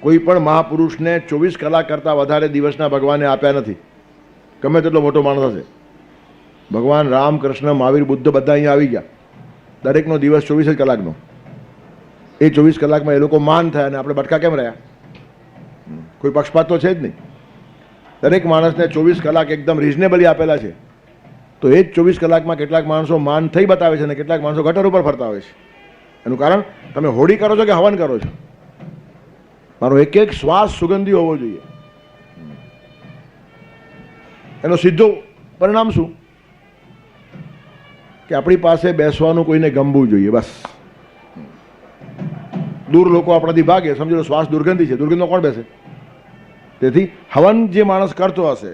કોઈ પણ મહાપુરુષને 24 કલાક કરતાં વધારે દિવસના ભગવાને આપ્યા નથી. ગમે તેટલો મોટો માણસ હશે. ભગવાન રામ, કૃષ્ણ, મહાવીર, બુદ્ધ બધા અહીંયા આવી ગયા. દરેકનો દિવસ 24 જ કલાકનો. એ 24 કલાકમાં એ લોકો મહાન થયા અને આપણે બટકા કેમ રહ્યા? કોઈ પક્ષપાત તો છે જ નહીં. દરેક માણસને 24 કલાક એકદમ રિઝનેબલી આપેલા છે. તો એ જ 24 કલાકમાં કેટલાક માણસો માન થઈ બતાવે છે અને કેટલાક માણસો ગટર ઉપર ફરતા હોય છે. એનું કારણ તમે હોળી કરો છો કે હવન કરો છો? મારો એક એક શ્વાસ સુગંધી હોવો જોઈએ. એનો સીધો પરિણામ શું? કે આપણી પાસે બેસવાનું કોઈને ગમવું જોઈએ. બસ દૂર લોકો આપણાથી ભાગે, સમજો લો શ્વાસ દુર્ગંધી છે, દુર્ગંધમાં કોણ બેસે? તેથી હવન જે માણસ કરતો હશે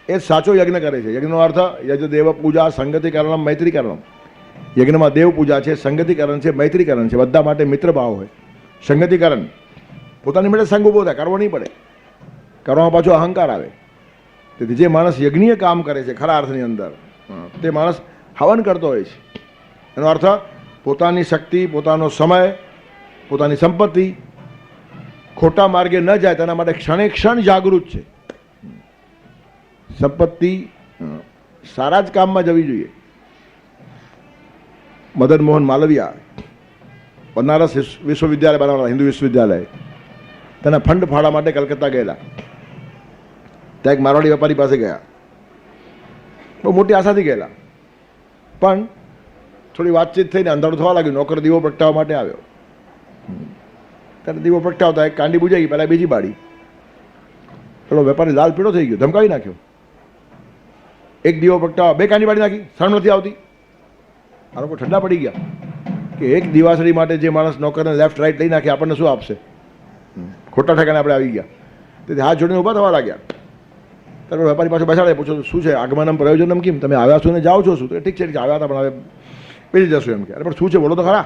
એ સાચો યજ્ઞ કરે છે. યજ્ઞનો અર્થ યજ દેવ પૂજા સંગતિકરણમ મૈત્રીકરણમ. યજ્ઞમાં દેવ પૂજા છે, સંગતિકરણ છે, મૈત્રીકરણ છે. બધા માટે મિત્ર ભાવ હોય. સંગતિકરણ પોતાની માટે સંગ ઊભો થાય, કરવો નહીં પડે. કરવામાં પાછો અહંકાર આવે. તેથી જે માણસ યજ્ઞીય કામ કરે છે ખરા અર્થની અંદર તે માણસ હવન કરતો હોય છે. એનો અર્થ પોતાની શક્તિ, પોતાનો સમય, પોતાની સંપત્તિ ખોટા માર્ગે ન જાય તેના માટે ક્ષણે ક્ષણ જાગૃત છે. સંપત્તિ સારા જ કામમાં જવી જોઈએ. મદન મોહન માલવિયા બનારસ વિશ્વવિદ્યાલય બનાવવાના, હિન્દુ વિશ્વવિદ્યાલય, તેના ફંડ ફાળવા માટે કલકત્તા ગયેલા. ત્યાં એક મારવાડી વેપારી પાસે ગયા. બહુ મોટી આશાથી ગયેલા, પણ થોડી વાતચીત થઈને અંધારું થવા લાગ્યું. નોકર દીવો પ્રગટાવવા માટે આવ્યો. ત્યારે દીવો પ્રગટાવતા એક કાંડી બુજાઈ ગઈ, પહેલાં બીજી બાળી. પેલો વેપારી લાલ પીળો થઈ ગયો, ધમકાવી નાખ્યો. એક દીવો પ્રગટાવવા 2 કાંડી બાળી નાખી, શરમ નથી આવતી? આ લોકો ઠંડા પડી ગયા કે એક દિવાસળી માટે જે માણસ નોકરને લેફ્ટ રાઈટ લઈ નાખે આપણને શું આપશે? ખોટા ઠેકાણે આપણે આવી ગયા. તેથી હાથ જોડીને ઊભા થવા લાગ્યા. ત્યારે વેપારી પાસે બેસાડે, પૂછો શું છે આગમનમ પ્રયોજનમ કેમ, તમે આવ્યા છો ને જાઓ છો શું? તો ઠીક છે આવ્યા હતા પણ હવે બેસી જશો એમ કે. અરે પણ શું છે બોલો તો ખરા.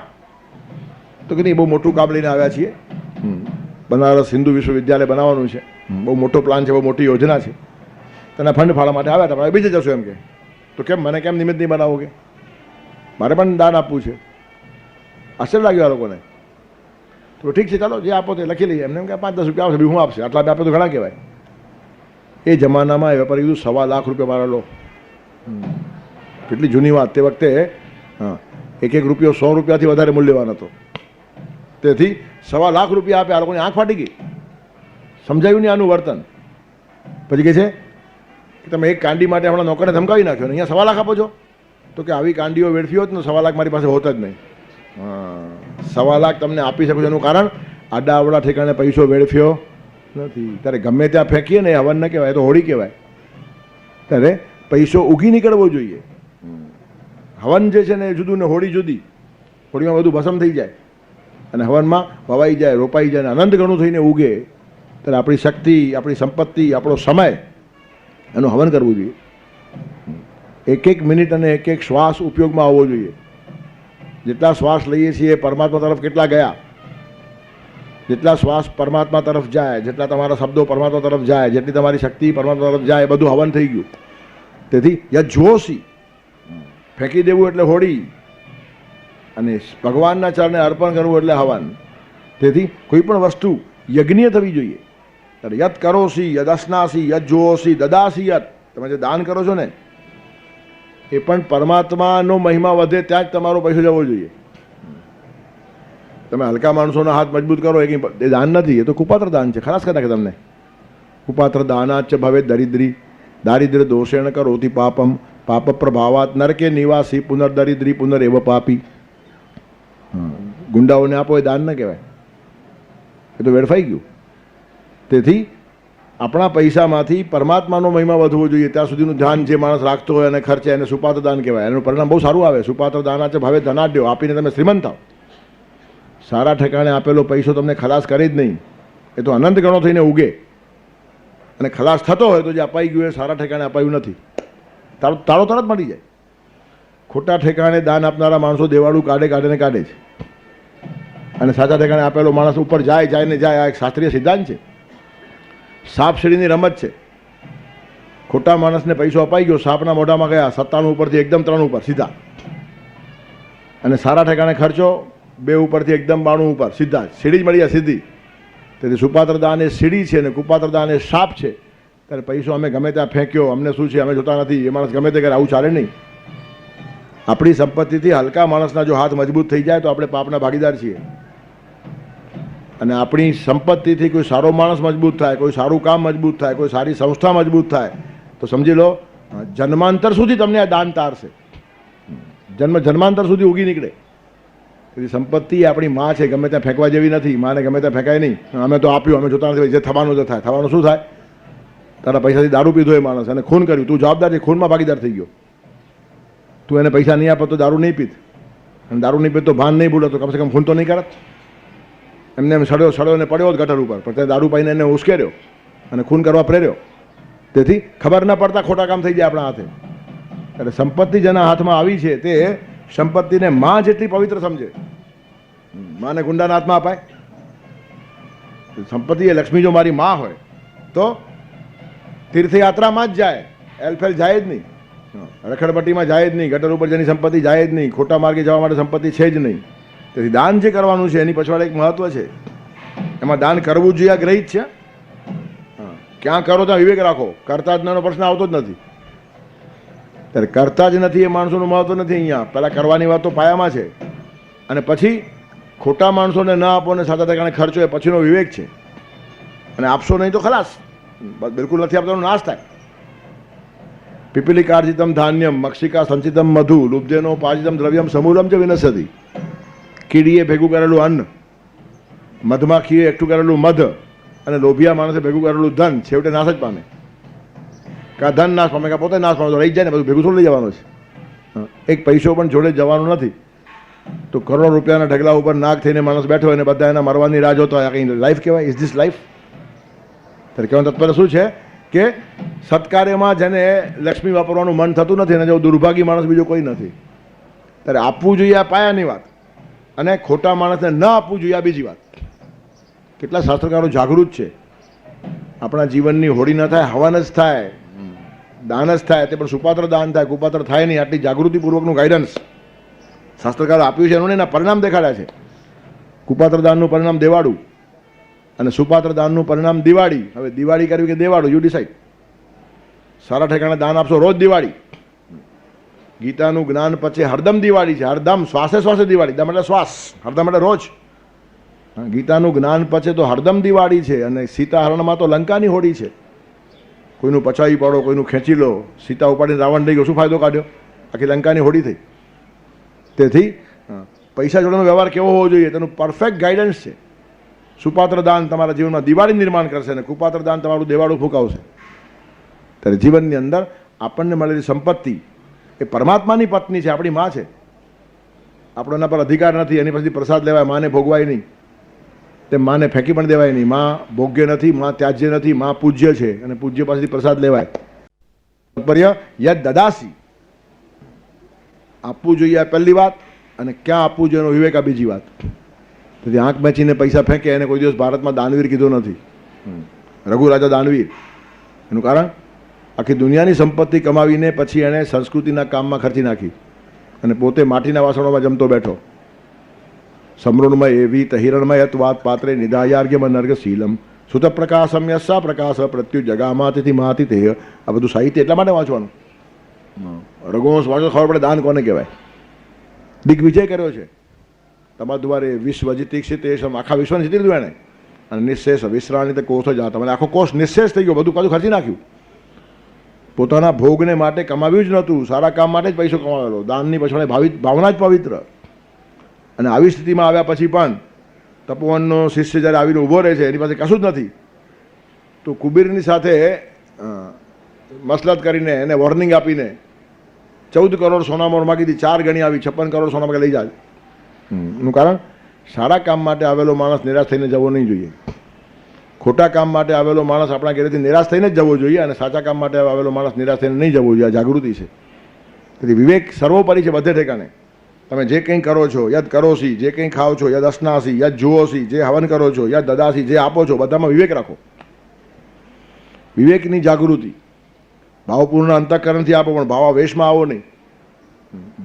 તો કે નહીં, બહુ મોટું કામ લઈને આવ્યા છીએ, બનારસ હિન્દુ વિશ્વવિદ્યાલય બનાવવાનું છે, બહુ મોટો પ્લાન છે, બહુ મોટી યોજના છે, તેના ફંડ ફાળવા માટે આવ્યા હતા પણ હવે બીજે જશો એમ કે. તો કેમ મને કેમ નિમિત્ત નહીં બનાવો કે? મારે પણ દાન આપવું છે. આશ્ચર્ય લાગ્યું આ લોકોને. તો ઠીક છે ચાલો જે આપો તે લખી લઈએ. એમને એમ કે 5-10 રૂપિયા આવશે, બીજું શું આપશે, આટલા આપે તો ઘણા કહેવાય. એ જમાનામાં એ વેપારી કીધું 1.25 લાખ રૂપિયા મારા લો. કેટલી જૂની વાત. તે વખતે હા, એક રૂપિયો 100 રૂપિયાથી વધારે મૂલ્યવાન હતો. તેથી 1.25 લાખ રૂપિયા આપે. આ લોકોની આંખ ફાટી ગઈ, સમજાયું નહીં આનું વર્તન. પછી કહે છે કે તમે એક કાંડી માટે હમણાં નોકરને ધમકાવી નાખ્યો ને અહીંયા 1.25 લાખ આપો છો? તો કે આવી કાંડીઓ વેડફી હોત ને 1.25 લાખ મારી પાસે હોત જ નહીં. 1.25 લાખ તમને આપી શકું છું એનું કારણ આડા આવડા ઠેકાણે પૈસો વેડફ્યો નથી. ત્યારે ગમે ત્યાં ફેંકીએ ને એ હવન ન કહેવાય, તો હોળી કહેવાય. ત્યારે પૈસો ઉગી નીકળવો જોઈએ. હવન જે છે ને એ જુદું ને હોળી જુદી. હોળીમાં બધું ભસમ થઈ જાય અને હવનમાં વવાઈ જાય, રોપાઈ જાય ને અનંત ગણું થઈને ઉગે. ત્યારે આપણી શક્તિ, આપણી સંપત્તિ, આપણો સમય એનું હવન કરવું જોઈએ. એક એક મિનિટ અને એક એક શ્વાસ ઉપયોગમાં આવવો જોઈએ. જેટલા શ્વાસ લઈએ છીએ પરમાત્મા તરફ કેટલા ગયા, જેટલા શ્વાસ પરમાત્મા તરફ જાય, જેટલા તમારા શબ્દો પરમાત્મા તરફ જાય, જેટલી તમારી શક્તિ પરમાત્મા તરફ જાય, એ બધું હવન થઈ ગયું. તેથી યજ્જોસી ફેંકી દેવું એટલે હોળી અને ભગવાનના ચરણે અર્પણ કરવું એટલે હવન. તેથી કોઈ પણ વસ્તુ યજ્ઞીય થવી જોઈએ. ત્યારે યત કરોસી યદસ્નાસી યજ્જોસી દદાસી યત, તમે જે દાન કરો છો ને એ પણ પરમાત્માનો મહિમા વધે ત્યાં જ તમારો પૈસો જવો જોઈએ. તમે હલકા માણસોના હાથ મજબૂત કરો એ દાન નથી, એ તો કુપાત્ર દાન છે. ખલાસ કરી નાખે તમને. કુપાત્ર દાનાચ ભવે દરિદ્રી દારિદ્ર્ય દોષેણ કરોતિ પાપમ પાપ પ્રભાવાત નરકે નિવાસી પુનર્દરિદ્રી પુનરેવ પાપી. ગુંડાઓને આપો એ દાન ન કહેવાય, એ તો વેડફાઈ ગયું. તેથી આપણા પૈસામાંથી પરમાત્માનો મહિમા વધવો જોઈએ ત્યાં સુધીનું ધ્યાન જે માણસ રાખતો હોય અને ખર્ચે એને સુપાત્ર દાન કહેવાય. એનું પરિણામ બહુ સારું આવે. સુપાત્ર દાનાચ ભાવે ધનાઢ્યો, આપીને તમે શ્રીમંત થાવ. સારા ઠેકાણે આપેલો પૈસો તમને ખલાસ કરે જ નહીં, એ તો અનંત ગણો થઈને ઉગે. અને ખલાસ થતો હોય તો જે અપાઈ ગયું એ સારા ઠેકાણે અપાયું નથી, તાળો તરત મળી જાય. ખોટા ઠેકાણે દાન આપનારા માણસો દેવાળું કાઢે ને કાઢે છે, અને સાચા ઠેકાણે આપેલો માણસ ઉપર જાય ને જાય. આ એક શાસ્ત્રીય સિદ્ધાંત છે, સાપ સીડીની રમત છે. ખોટા માણસને પૈસો અપાઈ ગયો, સાપના મોઢામાં ગયા 97 ઉપરથી એકદમ 3 ઉપર સીધા, અને સારા ઠેકાણે ખર્ચો 2 ઉપરથી એકદમ 92 ઉપર સીધા, સીડી જ મળી જાય સીધી. તેથી સુપાત્ર દાન એ સીડી છે ને કુપાત્ર દાન એ સાપ છે. ત્યારે પૈસો અમે ગમે ત્યાં ફેંક્યો, અમને શું છે અમે જોતા નથી, એ માણસ ગમે તે કરે, આવું ચાલે નહીં. આપણી સંપત્તિથી હલકા માણસના જો હાથ મજબૂત થઈ જાય તો આપણે પાપના ભાગીદાર છીએ. અને આપણી સંપત્તિથી કોઈ સારો માણસ મજબૂત થાય, કોઈ સારું કામ મજબૂત થાય, કોઈ સારી સંસ્થા મજબૂત થાય તો સમજી લો જન્માંતર સુધી તમને આ દાન તારશે. જન્માંતર સુધી ઉગી નીકળે. તેથી સંપત્તિ આપણી માં છે, ગમે ત્યાં ફેંકવા જેવી નથી. માને ગમે ત્યાં ફેંકાય નહીં. અમે તો આપ્યું, અમે જોતા નથી, જે થવાનું જ થાય. થવાનું શું થાય? તારા પૈસાથી દારૂ પીધો એ માણસ અને ખૂન કર્યું, તું જવાબદાર છે, ખૂનમાં ભાગીદાર થઈ ગયો. તું એને પૈસા નહીં આપો તો દારૂ નહીં પીત, અને દારૂ નહીં પીત તો ભાન નહીં ભૂલો તો કમસે કમ ખૂન તો નહીં કરત. એમને એમ સડ્યો ને પડ્યો ગટર ઉપર, પણ તે દારૂ પાઈને એને ઉશ્કેર્યો અને ખૂન કરવા પ્રેર્યો. તેથી ખબર ન પડતા ખોટા કામ થઈ જાય આપણા હાથે. એટલે સંપત્તિ જેના હાથમાં આવી છે તે સંપત્તિને માં જેટલી પવિત્ર સમજે. માને ગુંડાના હાથમાં અપાય? સંપત્તિ એ લક્ષ્મી જો મારી માં હોય તો તીર્થયાત્રામાં જ જાય, એલફેલ જાય જ નહીં, રખડપટ્ટીમાં જાય જ નહીં, ગટર ઉપર જેની સંપત્તિ જાય જ નહીં, ખોટા માર્ગે જવા માટે સંપત્તિ છે જ નહીં. તેથી દાન જે કરવાનું છે એની પછવાડે એક મહત્વ છે. એમાં દાન કરવું જોઈએ, ગ્રહિત છે. ક્યાં કરો ત્યાં વિવેક રાખો. કરતા જ નાનો પ્રશ્ન આવતો જ નથી. ત્યારે કરતા જ નથી એ માણસોનું મહત્વ નથી અહીંયા. પહેલાં કરવાની વાત તો પાયામાં છે, અને પછી ખોટા માણસોને ન આપો ને સાચા ઠેકાણે ખર્ચો એ પછીનો વિવેક છે. અને આપશો નહીં તો ખલાસ, બિલકુલ નથી આપતો નાશ થાય. પીપલિકાર્જિતમ ધાન્યમ મક્ષિકા સંચિતમ મધુ લુબ્ધેનો પાજિતમ દ્રવ્યમ સમૂલમ ચ વિનશતિ. કીડીએ ભેગું કરેલું અન્ન, મધમાખીએ એકઠું કરેલું મધ, અને લોભિયા માણસે ભેગું કરેલું ધન છેવટે નાશ જ પામે. કાં ધન નાશ પામે કાં પોતે નાશ પામે. તો રહી જાય ને બધું ભેગું થોડું લઈ જવાનું છે. એક પૈસો પણ જોડે જવાનું નથી, તો કરોડો રૂપિયાના ઢગલા ઉપર નાક થઈને માણસ બેઠો હોય અને બધા એના મરવાની રાહ જોતો હોય, કંઈ લાઈફ કહેવાય? Is this life? ત્યારે કહેવાનું તત્પર શું છે કે સત્કાર્યમાં જેને લક્ષ્મી વાપરવાનું મન થતું નથી અને જો દુર્ભાગી માણસ બીજો કોઈ નથી. ત્યારે આપવું જોઈએ આ પાયાની વાત, અને ખોટા માણસને ન આપવું જોઈએ આ બીજી વાત. કેટલા શાસ્ત્રકારો જાગૃત છે. આપણા જીવનની હોળી ન થાય, હવન જ થાય, દાન જ થાય, તે પણ સુપાત્ર દાન થાય, કુપાત્ર થાય નહીં. આટલી જાગૃતિપૂર્વકનું ગાઈડન્સ શાસ્ત્રકારો આપ્યું છે, એનું એના પરિણામ દેખાડ્યા છે. કુપાત્ર દાનનું પરિણામ દેવાળું અને સુપાત્ર દાનનું પરિણામ દિવાળી. હવે દિવાળી કરવી કે દેવાળું, યુ ડિસાઇડ. સારા ઠેકાણે દાન આપશો રોજ દિવાળી. ગીતાનું જ્ઞાન પછી હરદમ દિવાળી છે, હરદમ, શ્વાસે શ્વાસે દિવાળી. દમ એટલે શ્વાસ, હરદમ એટલે રોજ. ગીતાનું જ્ઞાન પછી તો હરદમ દિવાળી છે. અને સીતાહરણમાં તો લંકાની હોડી છે. કોઈનું પચાવી પાડો, કોઈનું ખેંચી લો. સીતા ઉપાડીને રાવણ થઈ ગયો, શું ફાયદો કાઢ્યો? આખી લંકાની હોડી થઈ. તેથી પૈસા જોડેનો વ્યવહાર કેવો હોવો જોઈએ તેનું પરફેક્ટ ગાઈડન્સ છે. સુપાત્ર દાન તમારા જીવનમાં દિવાળી નિર્માણ કરશે અને કુપાત્ર દાન તમારું દેવાળું ફૂંકાવશે. ત્યારે જીવનની અંદર આપણને મળેલી સંપત્તિ એ પરમાત્માની પત્ની છે, આપણી માં છે. આપણો એના પર અધિકાર નથી. એની પછી પ્રસાદ લેવાય, માને ભોગવાય નહીં, તે માને ફેંકી પણ દેવાય નહીં. માં ભોગ્ય નથી, માં ત્યાજ્ય નથી, માં પૂજ્ય છે અને પૂજ્ય પાસેથી પ્રસાદ લેવાય. તાત્પર્ય યદ દદાસી, આપવું જોઈએ આ પહેલી વાત, અને ક્યાં આપવું જોઈએ એનો વિવેક આ બીજી વાત. તેથી આંખ મેચીને પૈસા ફેંકે એને કોઈ દિવસ ભારતમાં દાનવીર કીધો નથી. રઘુ રાજા દાનવીર. એનું કારણ આખી દુનિયાની સંપત્તિ કમાવીને પછી એણે સંસ્કૃતિના કામમાં ખર્ચી નાખી અને પોતે માટીના વાસણોમાં જમતો બેઠો. સમૃણમય એવી તહિરણમય યત્વાત પાત્રે નિદાયાર્ઘ્યમ નર્ગશીલમ સુત પ્રકાશમ યસ્સા પ્રકાશ પ્રત્યુ જગામાતિથી મહાતિથેય. આ બધું સાહિત્ય એટલા માટે વાંચવાનું. રઘુવંશ વાંચો ખબર પડે દાન કોને કહેવાય. દિગ્વિજય કર્યો છે તમારા દ્વારે વિશ્વ જીતીક્ષિત એ આખા વિશ્વને જીતી લીધું એણે. અને નિઃશેષ વિશ્રાણિત કોષ જ તમે આખો કોષ નિઃશેષ થઈ ગયો, બધું પાછું ખર્ચી નાખ્યું. પોતાના ભોગને માટે કમાવ્યું જ નહોતું, સારા કામ માટે જ પૈસો કમાવેલો. દાનની પછાડે ભાવના જ પવિત્ર. અને આવી સ્થિતિમાં આવ્યા પછી પણ તપોવનનો શિષ્ય જ્યારે આવીને ઊભો રહે છે, એની પાસે કશું જ નથી, તો કુબીરની સાથે મસલત કરીને એને વોર્નિંગ આપીને 14 કરોડ સોનામોર માગી હતી. 4 ગણી આવી, 56 કરોડ સોના માગે લઈ જાય. એનું કારણ સારા કામ માટે આવેલો માણસ નિરાશ થઈને જવો નહીં જોઈએ. ખોટા કામ માટે આવેલો માણસ આપણા ઘરેથી નિરાશ થઈને જ જવો જોઈએ, અને સાચા કામ માટે આવેલો માણસ નિરાશ થઈને નહીં જવો જોઈએ. આ જાગૃતિ છે. તેથી વિવેક સર્વોપરી છે બધે ઠેકાણે. તમે જે કંઈ કરો છો, યદ કરોસી, જે કંઈ ખાઓ છો, યદ અસનાસી, યદ જુઓસી, જે હવન કરો છો, યદ દદાસી, જે આપો છો, બધામાં વિવેક રાખો. વિવેકની જાગૃતિ. ભાવપૂર્ણ અંતઃકરણથી આપો, પણ ભાવાવેશમાં આવો નહીં.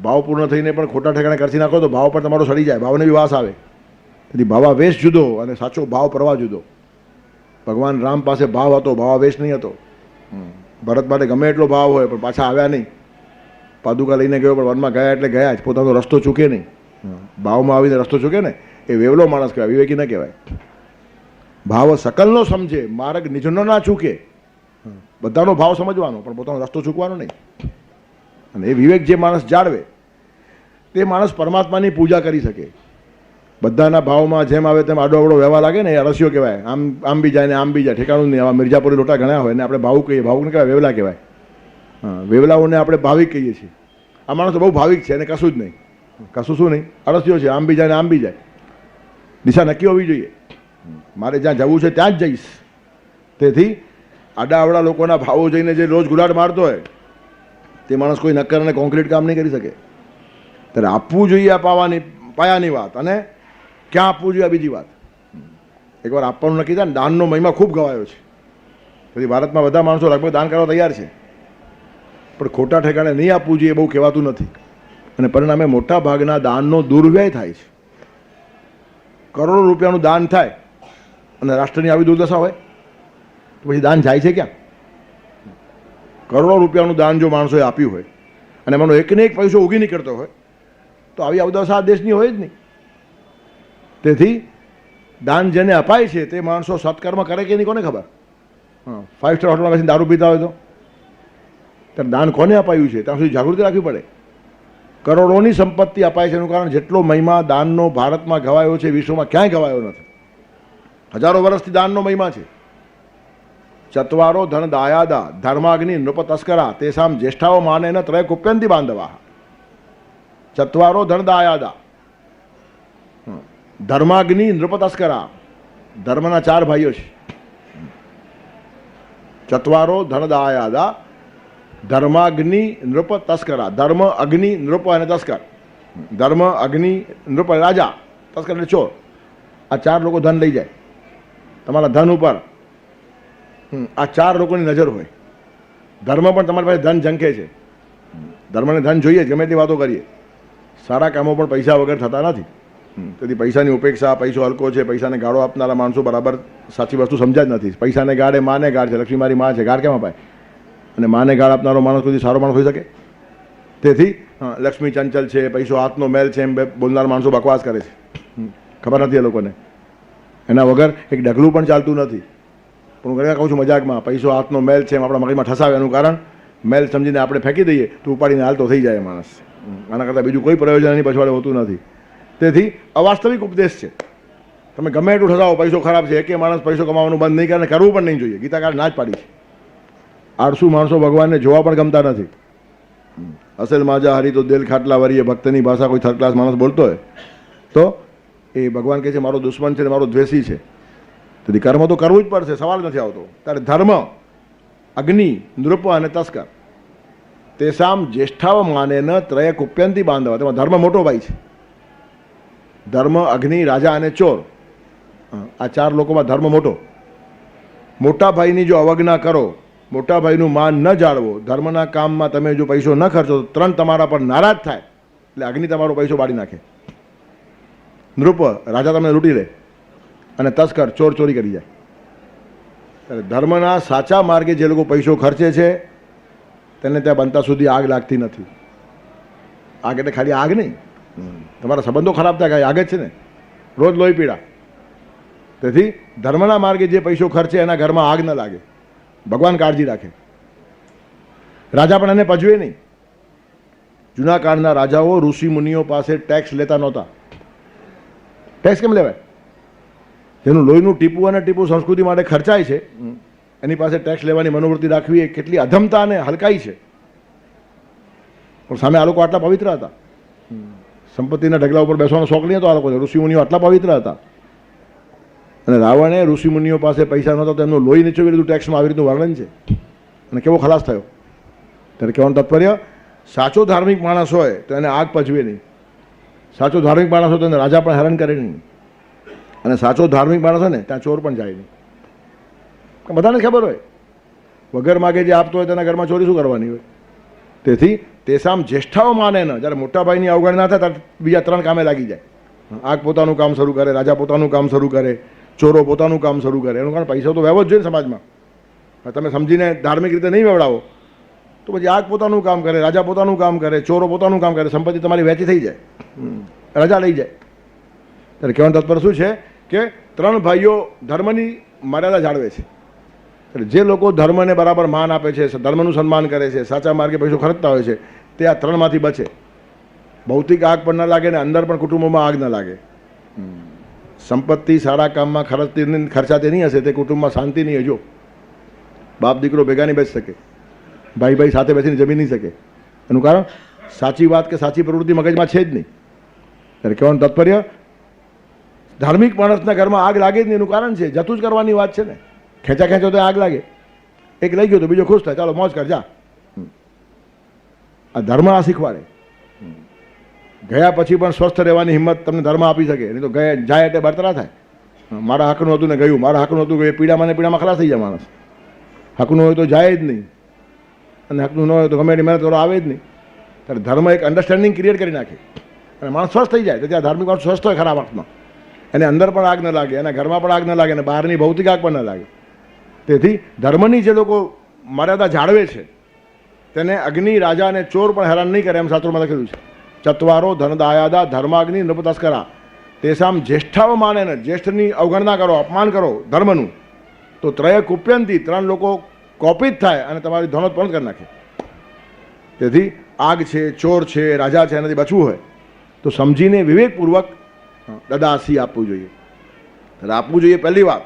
ભાવપૂર્ણ થઈને પણ ખોટા ઠેકાણે ખર્ચી નાખો તો ભાવ પણ તમારો સડી જાય, ભાવને બી વાસ આવે. તેથી ભાવાવેશ જુદો અને સાચો ભાવ પ્રવાહ જુદો. ભગવાન રામ પાસે ભાવ હતો, ભાવાવેશ નહીં હતો. ભરત માટે ગમે એટલો ભાવ હોય પણ પાછા આવ્યા નહીં. પાદુકા લઈને ગયો પણ વનમાં ગયા એટલે ગયા જ, પોતાનો રસ્તો ચૂકે નહીં. ભાવમાં આવીને રસ્તો ચૂકે ને એ વેવલો માણસ કહેવાય, વિવેકી ન કહેવાય. ભાવ સકલનો સમજે, માર્ગ નિજનો ના ચૂકે. બધાનો ભાવ સમજવાનો પણ પોતાનો રસ્તો ચૂકવાનો નહીં. અને એ વિવેક જે માણસ જાળવે તે માણસ પરમાત્માની પૂજા કરી શકે. બધાના ભાવમાં જેમ આવે તેમ આડો અવડો વ્યવહાર લાગે ને એ અળસિયો કહેવાય. આમ બી જાય ને આમ બી જાય, ઠેકાણું નહીં. આવા મિર્જાપુરી લોટા ઘણા હોય ને આપણે ભાવુક કહીએ. ભાવુકને કહેવાય વેવલા કહેવાય. વેવલાઓને આપણે ભાવિક કહીએ છીએ. આ માણસ બહુ ભાવિક છે અને કશું જ નહીં. કશું શું નહીં, અળસિયો છે. આમ બી જાય ને આમ બી જાય. દિશા નક્કી હોવી જોઈએ. મારે જ્યાં જવું છે ત્યાં જ જઈશ. તેથી આડાઅવડા લોકોના ભાવો જઈને જે રોજ ગુલાટ મારતો હોય તે માણસ કોઈ નક્કર અને કોન્ક્રીટ કામ નહીં કરી શકે. ત્યારે આપવું જોઈએ આ પાયાની વાત, અને ક્યાં આપવું જોઈએ આ બીજી વાત. એકવાર આપવાનું નક્કી થાય ને, દાનનો મહિમા ખૂબ ગવાયો છે. પછી ભારતમાં બધા માણસો લગભગ દાન કરવા તૈયાર છે, પણ ખોટા ઠેકાણે નહીં આપવું જોઈએ બહુ કહેવાતું નથી. અને પરિણામે મોટા ભાગના દાનનો દુર્વ્યય થાય છે. કરોડો રૂપિયાનું દાન થાય અને રાષ્ટ્રની આવી દુર્દશા હોય તો પછી દાન જાય છે ક્યાં? કરોડો રૂપિયાનું દાન જો માણસોએ આપ્યું હોય અને એમાંનો એકને એક પૈસો ઉગી નીકળતો હોય તો આવી અવદશા દેશની હોય જ નહીં. તેથી દાન જેને અપાય છે તે માણસો સત્કર્મ કરે કે નહીં કોને ખબર. 5 સ્ટાર હોટલમાં બેસીને દારૂ પીતા હોય તો ત્યારે દાન કોને અપાયું છે ત્યાં સુધી જાગૃતિ રાખવી પડે. કરોડોની સંપત્તિ અપાય છે એનું કારણ જેટલો મહિમા દાનનો ભારતમાં ગવાયો છે વિશ્વમાં ક્યાંય ગવાયો નથી. હજારો વર્ષથી દાનનો મહિમા છે. ચત્વારો ધન દાયાદા ધર્માગ્નિ નૃપ તસ્કરા તેસામ જ્યેષ્ઠાઓ માને ન ત્રય કુપ્યંતી બાંધવા. ચત્વારો ધનદાયાદા, ધર્માગ્નિ નૃપ તસ્કરા, ધર્મના 4 ભાઈઓ છે. ચત્વારો ધનદાયાદા, ધર્માગ્નિ નૃપ તસ્કરા, ધર્મ અગ્નિ નૃપ અને તસ્કર. ધર્મ અગ્નિ નૃપ રાજા, તસ્કર એટલે ચોર. આ 4 લોકો ધન લઈ જાય તમારા ધન ઉપર. આ 4 લોકોની નજર હોય. ધર્મ પણ તમારી પાસે ધન ઝંખે છે. ધર્મને ધન જોઈએ, ગમે તે વાતો કરીએ. સારા કામો પણ પૈસા વગર થતા નથી. તેથી પૈસાની ઉપેક્ષા, પૈસો હલકો છે, પૈસાને ગાળો આપનારા માણસો બરાબર સાચી વસ્તુ સમજ્યા જ નથી. પૈસાને ગાળે માને ગાળ છે. લક્ષ્મી મારી માં છે, ગાળ કેમ અપાય? અને માને ગાળ આપનારો માણસ કોઈ સારો માણસ હોઈ શકે? તેથી લક્ષ્મી ચંચલ છે, પૈસો હાથનો મેલ છે એમ બોલનાર માણસો બકવાસ કરે છે. ખબર નથી એ લોકોને. એના વગર એક ડગલું પણ ચાલતું નથી. પણ હું ઘણી કહું છું મજાકમાં, પૈસો હાથનો મેલ છે એમ આપણા મગજમાં ઠસાવે. એનું કારણ મેલ સમજીને આપણે ફેંકી દઈએ તો ઉપાડીને હાલતો થઈ જાય માણસ. આના કરતાં બીજું કોઈ પ્રયોજન એની પછવાડે હોતું નથી. તેથી અવાસ્તવિક ઉપદેશ છે. તમે ગમે એટલું ઠસાવો પૈસો ખરાબ છે, એકે માણસ પૈસો કમાવાનું બંધ નહીં કરે, કરવું પણ નહીં જોઈએ. ગીતાકાર ના જ પાડી છે. આળસુ માણસો ભગવાનને જોવા પણ ગમતા નથી. અસલ માજા હરી તો દિલ ખાટલા વરીએ, ભક્તની ભાષા કોઈ થર્ડ ક્લાસ માણસ બોલતો હોય તો એ ભગવાન કહે છે મારો દુશ્મન છે ને મારો દ્વેષી છે. તેથી કર્મ તો કરવું જ પડશે, સવાલ નથી આવતો. ત્યારે ધર્મ અગ્નિ નૃપ અને તસ્કર તેસામ જ્યેષ્ઠાવ માને ન ત્રય કુપ્યંતી બાંધવા. તેમાં ધર્મ મોટો ભાઈ છે. ધર્મ અગ્નિ રાજા અને ચોર, આ 4 લોકોમાં ધર્મ મોટો. મોટા ભાઈની જો અવજ્ઞા કરો, મોટા ભાઈનું માન ન જાળવો, ધર્મના કામમાં તમે જો પૈસો ન ખર્ચો તો 3 તમારા પર નારાજ થાય. એટલે અગ્નિ તમારો પૈસો બાળી નાખે. નૃપ રાજા તમને લૂંટી લે અને તસ્કર ચોર ચોરી કરી જાય. ત્યારે ધર્મના સાચા માર્ગે જે લોકો પૈસો ખર્ચે છે તેને ત્યાં બનતા સુધી આગ લાગતી નથી. આગ એટલે ખાલી આગ નહીં, તમારા સંબંધો ખરાબ થાય આગ જ છે ને, રોજ લોહી પીડા. તેથી ધર્મના માર્ગે જે પૈસો ખર્ચે એના ઘરમાં આગ ન લાગે. ભગવાન કાળજી રાખે. રાજા પણ એને પજવે નહીં. જૂના કાળના રાજાઓ ઋષિ મુનિઓ પાસે ટેક્સ લેતા નહોતા. ટેક્સ કેમ લેવાય? જેનું લોહીનું ટીપું અને ટીપું સંસ્કૃતિ માટે ખર્ચાય છે એની પાસે ટેક્સ લેવાની મનોવૃત્તિ રાખવી એ કેટલી અધમતા અને હલકાઈ છે. પણ સામે આ લોકો આટલા પવિત્ર હતા. સંપત્તિના ઢગલા ઉપર બેસવાનો શોખ નહીં હતો આ લોકોને. ઋષિમુનિઓ આટલા પવિત્ર હતા. અને રાવણે ઋષિમુનિઓ પાસે પૈસા નહોતા તો એમનું લોહી નીચોવી લીધું ટેક્સમાં. આવી રીતનું વર્ણન છે. અને કેવો ખલાસ થયો. ત્યારે કહેવાનું તાત્પર્ય, સાચો ધાર્મિક માણસ હોય તો એને આગ પજવે નહીં. સાચો ધાર્મિક માણસ હોય તો એને રાજા પણ હેરાન કરે નહીં. અને સાચો ધાર્મિક માણસ હોય ને ત્યાં ચોર પણ જાય નહીં. બધાને ખબર હોય વગર માગે જે આપતો હોય તેના ઘરમાં ચોરી શું કરવાની હોય. તેથી તેસામ જ્યેષ્ઠાઓ માને ન. જ્યારે મોટા ભાઈની અવગણના થાય ત્યારે બીજા 3 કામે લાગી જાય. આગ પોતાનું કામ શરૂ કરે, રાજા પોતાનું કામ શરૂ કરે, ચોરો પોતાનું કામ શરૂ કરે. એનું કારણ પૈસા તો વહેવો જ જોઈએ ને સમાજમાં. તમે સમજીને ધાર્મિક રીતે નહીં વેવડાવો તો પછી આગ પોતાનું કામ કરે, રાજા પોતાનું કામ કરે, ચોરો પોતાનું કામ કરે, સંપત્તિ તમારી વહેંચી થઈ જાય, રજા લઈ જાય. ત્યારે કહેવાનું તત્પર શું છે કે 3 ભાઈઓ ધર્મની મર્યાદા જાળવે છે. એટલે જે લોકો ધર્મને બરાબર માન આપે છે, ધર્મનું સન્માન કરે છે, સાચા માર્ગે પૈસો ખર્ચતા હોય છે તે આ 3માંથી બચે. ભૌતિક આગ પણ ન લાગે ને અંદર પણ કુટુંબોમાં આગ ન લાગે. સંપત્તિ સારા કામમાં ખર્ચાતી નહીં હશે તે કુટુંબમાં શાંતિ નહીં. હજો બાપ દીકરો ભેગા નહીં બેસી શકે, ભાઈ ભાઈ સાથે બેસીને જમી નહીં શકે. એનું કારણ સાચી વાત કે સાચી પ્રવૃત્તિ મગજમાં છે જ નહીં. ત્યારે કહેવાનું તાત્પર્ય, ધાર્મિક માણસના ઘરમાં આગ લાગે જ નહીં. એનું કારણ છે જતું જ કરવાની વાત છે ને. ખેંચા ખેંચો તો આગ લાગે. એક લઈ ગયો તો બીજો ખુશ થાય, ચાલો મોજ કર જા. આ ધર્મ આ શીખવાડે. ગયા પછી પણ સ્વસ્થ રહેવાની હિંમત તમને ધર્મ આપી શકે. નહીં તો ગયા જાય એટલે બરતરા થાય. મારા હકનું હતું ને ગયું, મારા હકનું હતું ગયું, પીડામાં ને પીડામાં ખલાસ થઈ જાય માણસ. હકનું હોય તો જાય જ નહીં, અને હકનું ન હોય તો ગમે એટલી મહેનત કરો આવે જ નહીં. ત્યારે ધર્મ એક અન્ડરસ્ટેન્ડિંગ ક્રિએટ કરી નાખે અને માણસ સ્વસ્થ થઈ જાય. તો ત્યાં ધાર્મિક માણસ સ્વસ્થ હોય ખરાબ અર્થમાં. એને અંદર પણ આગ ન લાગે, એના ઘરમાં પણ આગ ન લાગે, અને બહારની ભૌતિક આગ પણ ન લાગે. તેથી ધર્મની જે લોકો મર્યાદા જાળવે છે તેને અગ્નિ, રાજા અને ચોર પણ હેરાન નહીં કરે એમ શાસ્ત્રોમાં લખેલું છે. ચત્વારો ધનદાયાદા ધર્માગ્નિ નૃપતસ્કરા તેસામ જ્યેષ્ઠાવ માને ને. જ્યેષ્ઠની અવગણના કરો, અપમાન કરો ધર્મનું તો ત્રય કુપ્યંતી, 3 લોકો કોપિત થાય અને તમારી ધનોત્પન્ન કરી નાખે. તેથી આગ છે, ચોર છે, રાજા છે, એનાથી બચવું હોય તો સમજીને વિવેકપૂર્વક દદાસી આપવું જોઈએ. આપવું જોઈએ પહેલી વાત,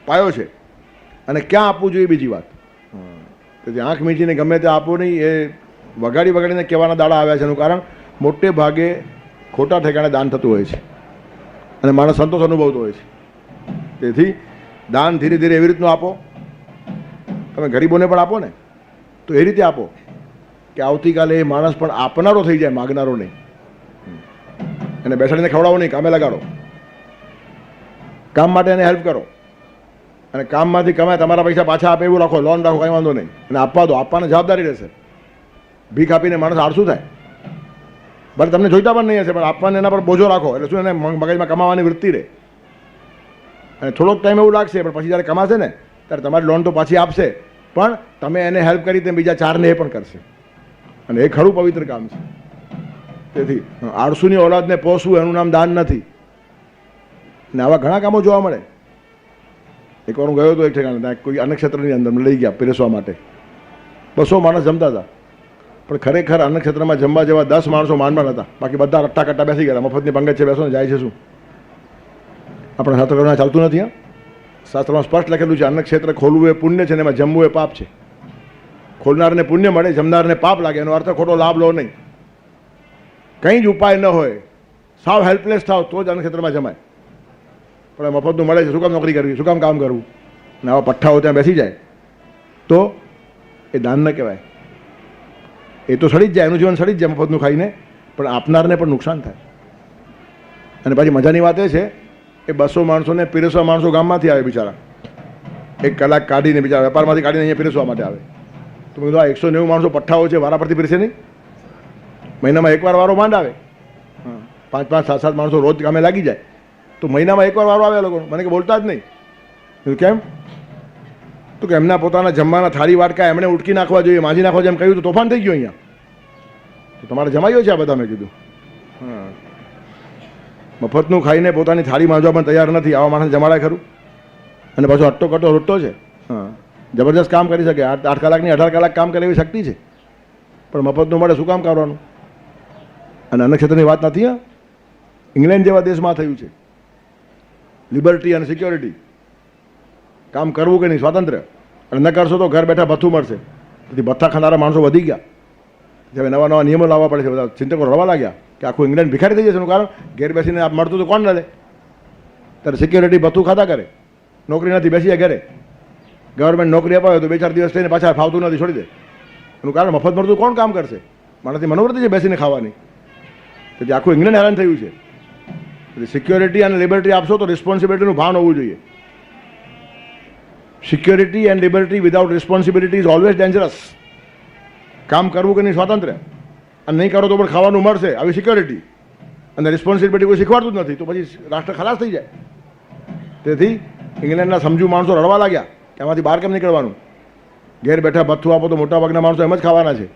પાયો છે. અને ક્યાં આપવું જોઈએ બીજી વાત. તેથી આંખ મીચીને ગમે તે આપવું નહીં. એ વગાડીને કહેવાના દાડા આવ્યા છે. એનું કારણ મોટે ભાગે ખોટા ઠેકાણે દાન થતું હોય છે અને માણસ સંતોષ અનુભવતો હોય છે. તેથી દાન ધીરે ધીરે એવી રીતનું આપો, તમે ગરીબોને પણ આપો ને તો એ રીતે આપો કે આવતીકાલે એ માણસ પણ આપનારો થઈ જાય, માગનારો નહીં. એને બેસાડીને ખવડાવો નહીં, કામે લગાડો, કામ માટે એને હેલ્પ કરો અને કામમાંથી કમાય તમારા પૈસા પાછા આપે એવું રાખો, લોન રાખો, કંઈ વાંધો નહીં. અને આપવા દો, આપવાની જવાબદારી રહેશે. ભીખ આપીને માણસ આળસુ થાય, ભલે તમને જોઈતા પણ નહીં હશે, પણ આપવાને એના પર બોજો રાખો એટલે શું, એને મગજમાં કમાવાની વૃત્તિ રહે. અને થોડોક ટાઈમ એવું લાગશે, પણ પછી જ્યારે કમાશે ને ત્યારે તમારી લોન તો પાછી આપશે, પણ તમે એને હેલ્પ કરી તેમ બીજા ચારને એ પણ કરશે. અને એ ખરું પવિત્ર કામ છે. તેથી આળસુની ઓલાદને પોષવું એનું નામ દાન નથી. ને આવા ઘણા કામો જોવા મળે. એકવાર હું ગયો હતો એક ઠેકાણે, ત્યાં કોઈ અન્નક્ષેત્રની અંદર મને લઈ ગયા પીરસવા માટે. 200 માણસ જમતા હતા, પણ ખરેખર અન્નક્ષેત્રમાં જમવા જેવા 10 માણસો માંડમાં હતા. બાકી બધા રટ્ટા કટ્ટા બેસી ગયા. મફતની પંગત છે, બેસો ને જાય છે શું? આપણા શાસ્ત્રોમાં ચાલતું નથી. હા, શાસ્ત્રમાં સ્પષ્ટ લખેલું છે અન્નક્ષેત્ર ખોલવું એ પુણ્ય છે ને એમાં જમવું એ પાપ છે. ખોલનારને પુણ્ય મળે, જમનારને પાપ લાગે. એનો અર્થ ખોટો લાભ લો નહીં. કંઈ જ ઉપાય ન હોય, સાવ હેલ્પલેસ થાવ તો જ અન્નક્ષેત્રમાં જમાય. પણ મફતનું મળે છે, શું કામ નોકરી કરવી, શું કામ કામ કરવું? અને આવા પઠ્ઠાઓ ત્યાં બેસી જાય તો એ દાન ન કહેવાય. એ તો સડી જ જાય, એનું જીવન સડી જ જાય મફતનું ખાઈને, પણ આપનારને પણ નુકસાન થાય. અને પાછી મજાની વાત એ છે એ 200 માણસોને પીરસવા માણસો ગામમાંથી આવે બિચારા. 1 કલાક કાઢીને બિચારા વેપારમાંથી કાઢીને અહીંયા પીરસવા માટે આવે. તો મેં કીધું આ 190 માણસો પઠ્ઠાઓ છે, વારા પરથી પીરસે નહીં? મહિનામાં એકવાર વારો માંડ આવે. 5-5, 7-7 માણસો રોજ કામે લાગી જાય તો મહિનામાં એકવાર વારો આવે લોકો. મને કે બોલતા જ નહીં. કેમ? તો કે એમના પોતાના જમવાના થાળી વાટકા એમણે ઉટકી નાખવા જોઈએ, માંજી નાખવા જોઈએ એમ કહ્યું તો તોફાન થઈ ગયું અહીંયા. તો તમારે જમાયો છે આ બધા? મેં કીધું હા, મફતનું ખાઈને પોતાની થાળી માંજવા પણ તૈયાર નથી. આવા માણસ જમાડાય ખરું? અને પાછો અટ્ટો કટ્ટો રોટો છે. હા, જબરજસ્ત કામ કરી શકે. 8 કલાકની 18 કલાક કામ કરે એવી શક્તિ છે, પણ મફતનું મળે શું કામ કરવાનું? અને અન્નક્ષેત્રની વાત નથી. હા, ઇંગ્લેન્ડ જેવા દેશમાં થયું છે. લિબર્ટી અને સિક્યોરિટી, કામ કરવું કે નહીં સ્વાતંત્ર્ય, અને ન કરશો તો ઘર બેઠા ભથ્થું મળશે. તેથી ભથ્થા ખાનારા માણસો વધી ગયા. હવે નવા નવા નિયમો લાવવા પડે છે. બધા ચિંતકો રડવા લાગ્યા કે આખું ઇંગ્લેન્ડ ભિખારી થઈ જશે. એનું કારણ ઘેર બેસીને આપ મળતું તો કોણ લે? ત્યારે સિક્યોરિટી ભથ્થું ખાતા કરે, નોકરી નથી, બેસી જાય ઘરે. ગવર્મેન્ટ નોકરી અપાવે તો 2-4 દિવસ થઈને પાછા ફાવતું નથી, છોડી દે. એનું કારણ મફત મળતું કોણ કામ કરશે? મારાથી મનોવૃત્તિ છે બેસીને ખાવાની. તેથી આખું ઇંગ્લેન્ડ હેરાન થયું છે. સિક્યોરિટી અને લિબર્ટી આપશો તો રિસ્પોન્સિબિલિટીનું ભાન હોવું જોઈએ. Security and liberty without responsibility is always dangerous. કામ કરવું કે નહીં સ્વાતંત્ર્ય, અને નહીં કરો તો પણ ખાવાનું મળશે આવી સિક્યોરિટી, અને રિસ્પોન્સિબિલિટી કોઈ શીખવાડતું જ નથી, તો પછી રાષ્ટ્ર ખલાસ થઈ જાય. તેથી ઇંગ્લેન્ડના સમજુ માણસો રડવા લાગ્યા કે આમાંથી બહાર કેમ નીકળવાનું? ઘેર બેઠા ભથ્થું આપો તો મોટાભાગના માણસો એમ જ ખાવાના છે.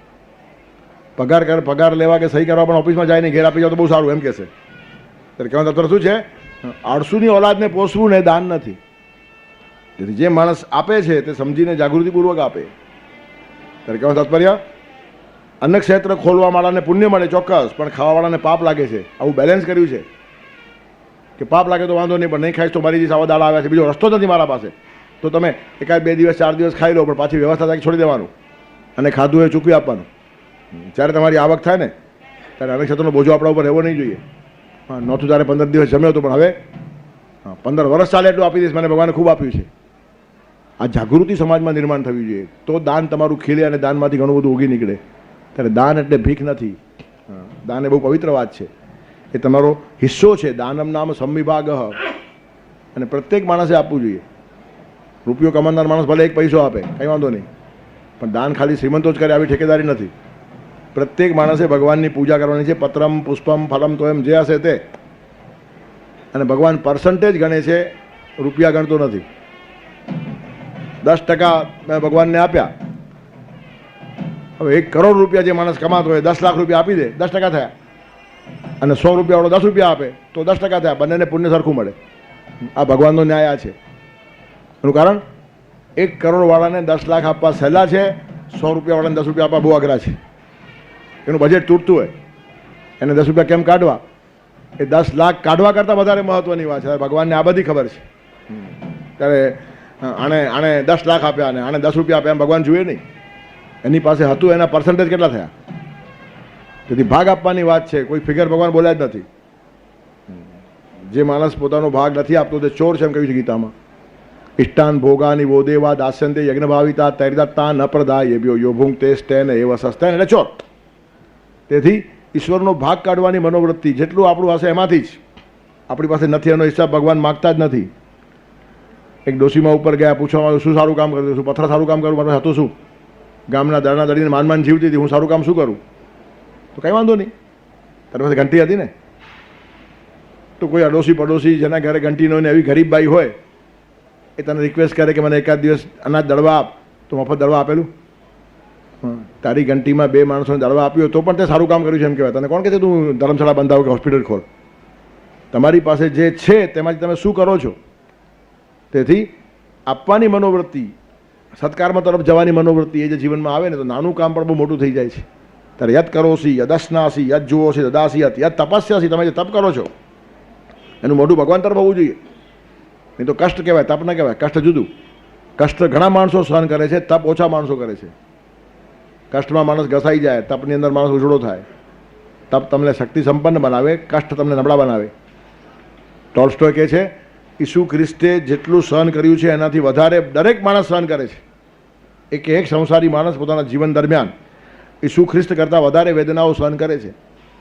પગાર લેવા કે સહી કરવા પણ ઓફિસમાં જાય નહીં, ઘેર આપી જાવ તો બહુ સારું એમ કહેશે. ત્યારે કહેવાનું તત્વ શું છે? આળસુની ઓલાદને પોષવું ને દાન નથી. તેથી જે માણસ આપે છે તે સમજીને જાગૃતિપૂર્વક આપે. ત્યારે કહેવાનું તાત્પર્ય અન્નક્ષેત્ર ખોલવાવાળાને પુણ્ય મળે ચોક્કસ, પણ ખાવાવાળાને પાપ લાગે છે. આવું બેલેન્સ કર્યું છે કે પાપ લાગે તો વાંધો નહીં, પણ નહીં ખાઈશ તો મારી જે આવા દાડા આવ્યા છે, બીજો રસ્તો નથી મારા પાસે, તો તમે 1-2 દિવસ 4 દિવસ ખાઈ લો, પણ પાછી વ્યવસ્થા થાય છોડી દેવાનું અને ખાધું એ ચૂકવી આપવાનું. જ્યારે તમારી આવક થાય ને ત્યારે અન્નક્ષેત્રનો બોજો આપણા ઉપર રહેવો નહીં જોઈએ. હા, નહોતું ત્યારે 15 દિવસ જમ્યો હતો, પણ હવે 15 વર્ષ ચાલે એટલું આપી દઈશ, મને ભગવાને ખૂબ આપ્યું છે. આ જાગૃતિ સમાજમાં નિર્માણ થવી જોઈએ, તો દાન તમારું ખીલે અને દાનમાંથી ઘણું બધું ઉગી નીકળે. ત્યારે દાન એટલે ભીખ નથી. દાન એ બહુ પવિત્ર વાત છે. એ તમારો હિસ્સો છે. દાનમ નામ સંવિભાગ. અને પ્રત્યેક માણસે આપવું જોઈએ. રૂપિયો કમાનાર માણસ ભલે 1 પૈસો આપે, કંઈ વાંધો નહીં, પણ દાન ખાલી શ્રીમંતો જ કરે આવી ઠેકેદારી નથી. પ્રત્યેક માણસે ભગવાનની પૂજા કરવાની છે. પત્રમ પુષ્પમ ફલમ તો એમ જે હશે તે. અને ભગવાન પર્સન્ટેજ ગણે છે, રૂપિયા ગણતો નથી. 10% મેં ભગવાનને આપ્યા. હવે 1 કરોડ રૂપિયા જે માણસ કમાતો હોય 10 લાખ રૂપિયા આપી દે, 10% થયા. અને 100 રૂપિયાવાળો 10 રૂપિયા આપે તો 10% થયા. બંનેને પુણ્ય સરખું મળે. આ ભગવાનનો ન્યાય છે. એનું કારણ 1 કરોડવાળાને 10 લાખ આપવા સહેલા છે, 100 રૂપિયાવાળાને 10 રૂપિયા આપવા બહુ અઘરા છે. એનું બજેટ તૂટતું હોય, એને 10 રૂપિયા કેમ કાઢવા, એ 10 લાખ કાઢવા કરતાં વધારે મહત્વની વાત છે. ભગવાનને આ બધી ખબર છે. ત્યારે આણે 10 લાખ આપ્યા અને આણે 10 રૂપિયા આપ્યા એમ ભગવાન જુએ નહીં. એની પાસે હતું એના પર્સન્ટેજ કેટલા થયા. તેથી ભાગ આપવાની વાત છે, કોઈ ફિગર ભગવાન બોલ્યા જ નથી. જે માણસ પોતાનો ભાગ નથી આપતો તે ચોર છે એમ કહ્યું છે ગીતામાં. ઇષ્ટાન ભોગાની વો દેવા દાસ્યંતે યજ્ઞ ભાવિતા તૈરદત્તા ન પ્રદાય એભ્યો યોભુંગ તે સ્ટેન એવ સસ્તેન, એટલે ચોર. તેથી ઈશ્વરનો ભાગ કાઢવાની મનોવૃત્તિ જેટલું આપણું હશે એમાંથી જ. આપણી પાસે નથી એનો હિસાબ ભગવાન માગતા જ નથી. એક ડોશીમાં ઉપર ગયા, પૂછવામાં આવ્યું શું સારું કામ કર્યું, શું પથ્થર સારું કામ કર્યું, મારે હતું શું, ગામના દળના દળીને માન જીવતી હતી, હું સારું કામ શું કરું? તો કંઈ વાંધો નહીં, તારી પાસે ઘંટી હતી ને. તો કોઈ અડોશી પડોશી જેના ઘરે ઘંટી ન હોય ને એવી ગરીબ બાઈ હોય, એ તને રિક્વેસ્ટ કરે કે મને એકાદ દિવસ અનાજ દળવા આપ, તો મફત દળવા આપેલું? તારી ઘંટીમાં 2 માણસોને દળવા આપ્યો તો પણ તે સારું કામ કર્યું છે એમ કહેવાય. તને કોણ કહે છે તું ધર્મશાળા બંધાવ કે હોસ્પિટલ ખોલ? તમારી પાસે જે છે તેમાંથી તમે શું કરો છો? તેથી આપવાની મનોવૃત્તિ, સત્કર્મ તરફ જવાની મનોવૃત્તિ એ જે જીવનમાં આવે ને તો નાનું કામ પણ બહુ મોટું થઈ જાય છે. ત્યારે યદ કરોસી યદસ્નાસી યદ જુઓસી દદાસી યદ તપસ્યાસી, તમે જે તપ કરો છો એનું મોઢું ભગવાન તરફ હોવું જોઈએ. નહીં તો કષ્ટ કહેવાય, તપ ન કહેવાય. કષ્ટ જુદું. કષ્ટ ઘણા માણસો સહન કરે છે, તપ ઓછા માણસો કરે છે. કષ્ટમાં માણસ ઘસાઈ જાય, તપની અંદર માણસ ઉજળો થાય. તપ તમને શક્તિ સંપન્ન બનાવે, કષ્ટ તમને નબળા બનાવે. ટોલ્સ્ટોય કહે છે ઈસુ ખ્રિસ્તે જેટલું સહન કર્યું છે એનાથી વધારે દરેક માણસ સહન કરે છે. એક સંસારી માણસ પોતાના જીવન દરમિયાન ઈસુ ખ્રિસ્ત કરતાં વધારે વેદનાઓ સહન કરે છે.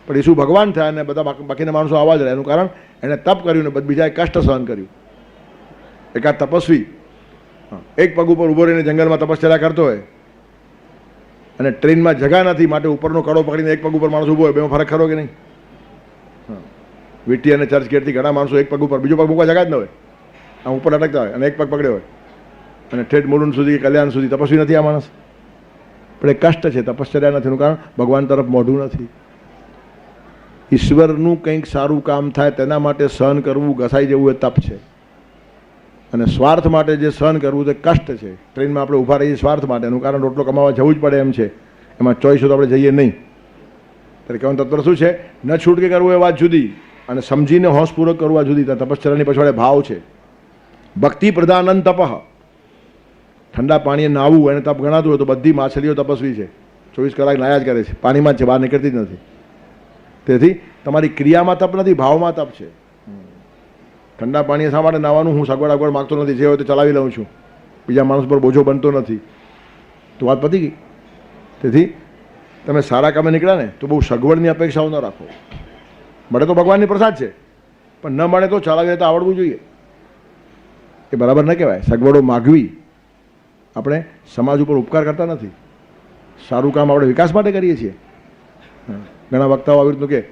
પણ ઈસુ ભગવાન થયા અને બધા બાકીના માણસો આવા જ રહે. એનું કારણ એણે તપ કર્યું ને બીજાએ કષ્ટ સહન કર્યું. એકાદ તપસ્વી એક પગ ઉપર ઊભો રહીને જંગલમાં તપશ્ચર્યા કરતો હોય અને ટ્રેનમાં જગા નથી માટે ઉપરનો કડો પકડીને એક પગ ઉપર માણસ ઊભો હોય, બેમાં ફરક ખરો કે નહીં? વીટી અને ચર્ચ ગેટથી ઘણા માણસો એક પગ ઉપર, બીજો પગ મૂકવા જગા જ ન હોય, આમ ઉપર અટકતા હોય અને એક પગ પકડ્યો હોય અને ઠેઠ મુલુંડ સુધી કલ્યાણ સુધી. તપસ્વી નથી આ માણસ, પણ એ કષ્ટ છે, તપશ્ચર્યા નથી. એનું કારણ ભગવાન તરફ મોઢું નથી. ઈશ્વરનું કંઈક સારું કામ થાય તેના માટે સહન કરવું, ઘસાઈ જવું એ તપ છે. અને સ્વાર્થ માટે જે સહન કરવું તે કષ્ટ છે. ટ્રેનમાં આપણે ઊભા રહીએ સ્વાર્થ માટે, એનું કારણ રોટલો કમાવા જવું જ પડે એમ છે, એમાં ચોઈસ તો આપણે જઈએ નહીં. ત્યારે કહેવાનું તત્વ શું છે? ન છૂટકે કરવું એ વાત જુદી અને સમજીને હોંશપૂર્વક કરવું આ જુદી. ત્યાં તપશ્ચર્યાની પછવાડે ભાવ છે. ભક્તિ પ્રધાનન તપઃ, ઠંડા પાણીએ નાહવું એને તપ ગણાતું હોય તો બધી માછલીઓ તપસ્વી છે, 24 કલાક નાયા જ કરે છે, પાણીમાં જ છે, બહાર નીકળતી જ નથી. તેથી તમારી ક્રિયામાં તપ નથી, ભાવમાં તપ છે. ઠંડા પાણીએ શા માટે નાવાનું? હું સગવડ અગવડ માગતો નથી, જે હોય તો ચલાવી લઉં છું, બીજા માણસ પર બોજો બનતો નથી, તો વાત પતી ગઈ. તેથી તમે સારા કામે નીકળ્યા ને તો બહુ સગવડની અપેક્ષાઓ ન રાખો. મળે તો ભગવાનની પ્રસાદ છે, પણ ન મળે તો ચલાવી લેતા આવડવું જોઈએ. એ બરાબર ન કહેવાય. સગવડો માગવી, આપણે સમાજ ઉપર ઉપકાર કરતા નથી, સારું કામ આપણે વિકાસ માટે કરીએ છીએ. ઘણા વક્તાઓ આવી રીતનું કે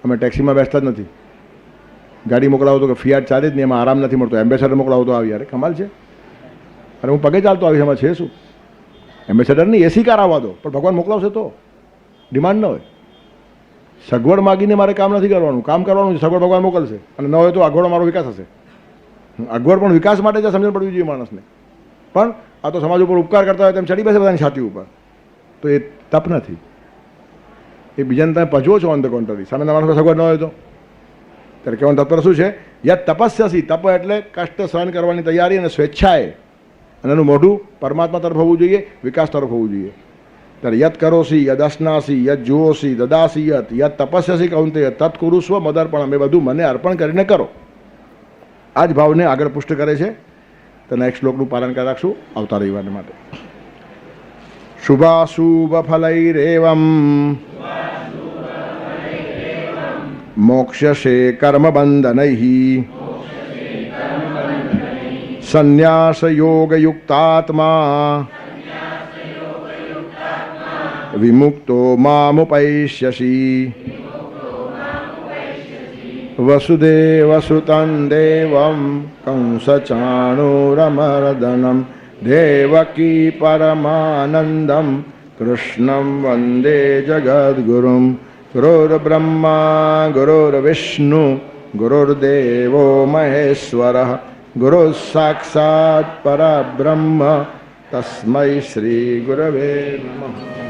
અમે ટેક્સીમાં બેસતા જ નથી, ગાડી મોકલાવો તો કે ફિયાટ ચાલે જ નહીં, એમાં આરામ નથી મળતો, એમ્બેસેડર મોકલાવો તો આવી. યાર કમાલ છે. અરે હું પગે ચાલતો આવીશ, એમાં છે શું? એમ્બેસેડર નહીં, એસી કાર આવવા દો, પણ ભગવાન મોકલાવશે તો ડિમાન્ડ ન હોય. સગવડ માગીને મારે કામ નથી કરવાનું, કામ કરવાનું છે, સગવડ ભગવાન મોકલશે. અને ન હોય તો અગવડો મારો વિકાસ હશે. અગવડ પણ વિકાસ માટે જ સમજણ પડવી જોઈએ માણસને. પણ આ તો સમાજ ઉપર ઉપકાર કરતા હોય તેમ ચડી બેસે બધાની છાતી ઉપર, તો એ તપ નથી. એ બીજાને તમે પજવો છો ઓન ધ કોન્ટ્રી. સામેના માણસ સગવડ ન હોય તો ત્યારે કહેવાનું તત્પર શું છે? યદ તપસ્યાસી, તપ એટલે કષ્ટ સહન કરવાની તૈયારી અને સ્વેચ્છાએ, અને એનું મોઢું પરમાત્મા તરફ હોવું જોઈએ, વિકાસ તરફ હોવું જોઈએ. ત્યારે યદ કરોસી યદસ્નાસી યદ જુઓસી દદાસી યદ તપસ્યાસી કૌંતેય તત્કુરુસ્વ મદર્પણમ, એ બધું મને અર્પણ કરીને કરો. આ જ ભાવને આગળ પુષ્ટ કરે છે. તો નેક્સ્ટ શ્લોકનું પાલન કરી રાખશું આવતા રવિવારને માટે. શુભાશુભ ફલૈરેવમ મોક્ષ્યસે કર્મબંધનૈઃ સંન્યાસ યોગયુક્તાત્મા વિમુક્તો મામુપૈષ્યસી વસુદેવસુતં દેવં કંસચાણૂરમર્દનમ દેવકી પરમાનંદમ કૃષ્ણં વંદે જગદ્ગુરુમ. ગુરુર્બ્રહ્મા ગુરુર્વિષ્ણુ ગુરુર્દેવો મહેશ્વરઃ ગુરુः સાક્ષાत् પરબ્રહ્મ તસ્मै શ્રી ગુરવે નમઃ.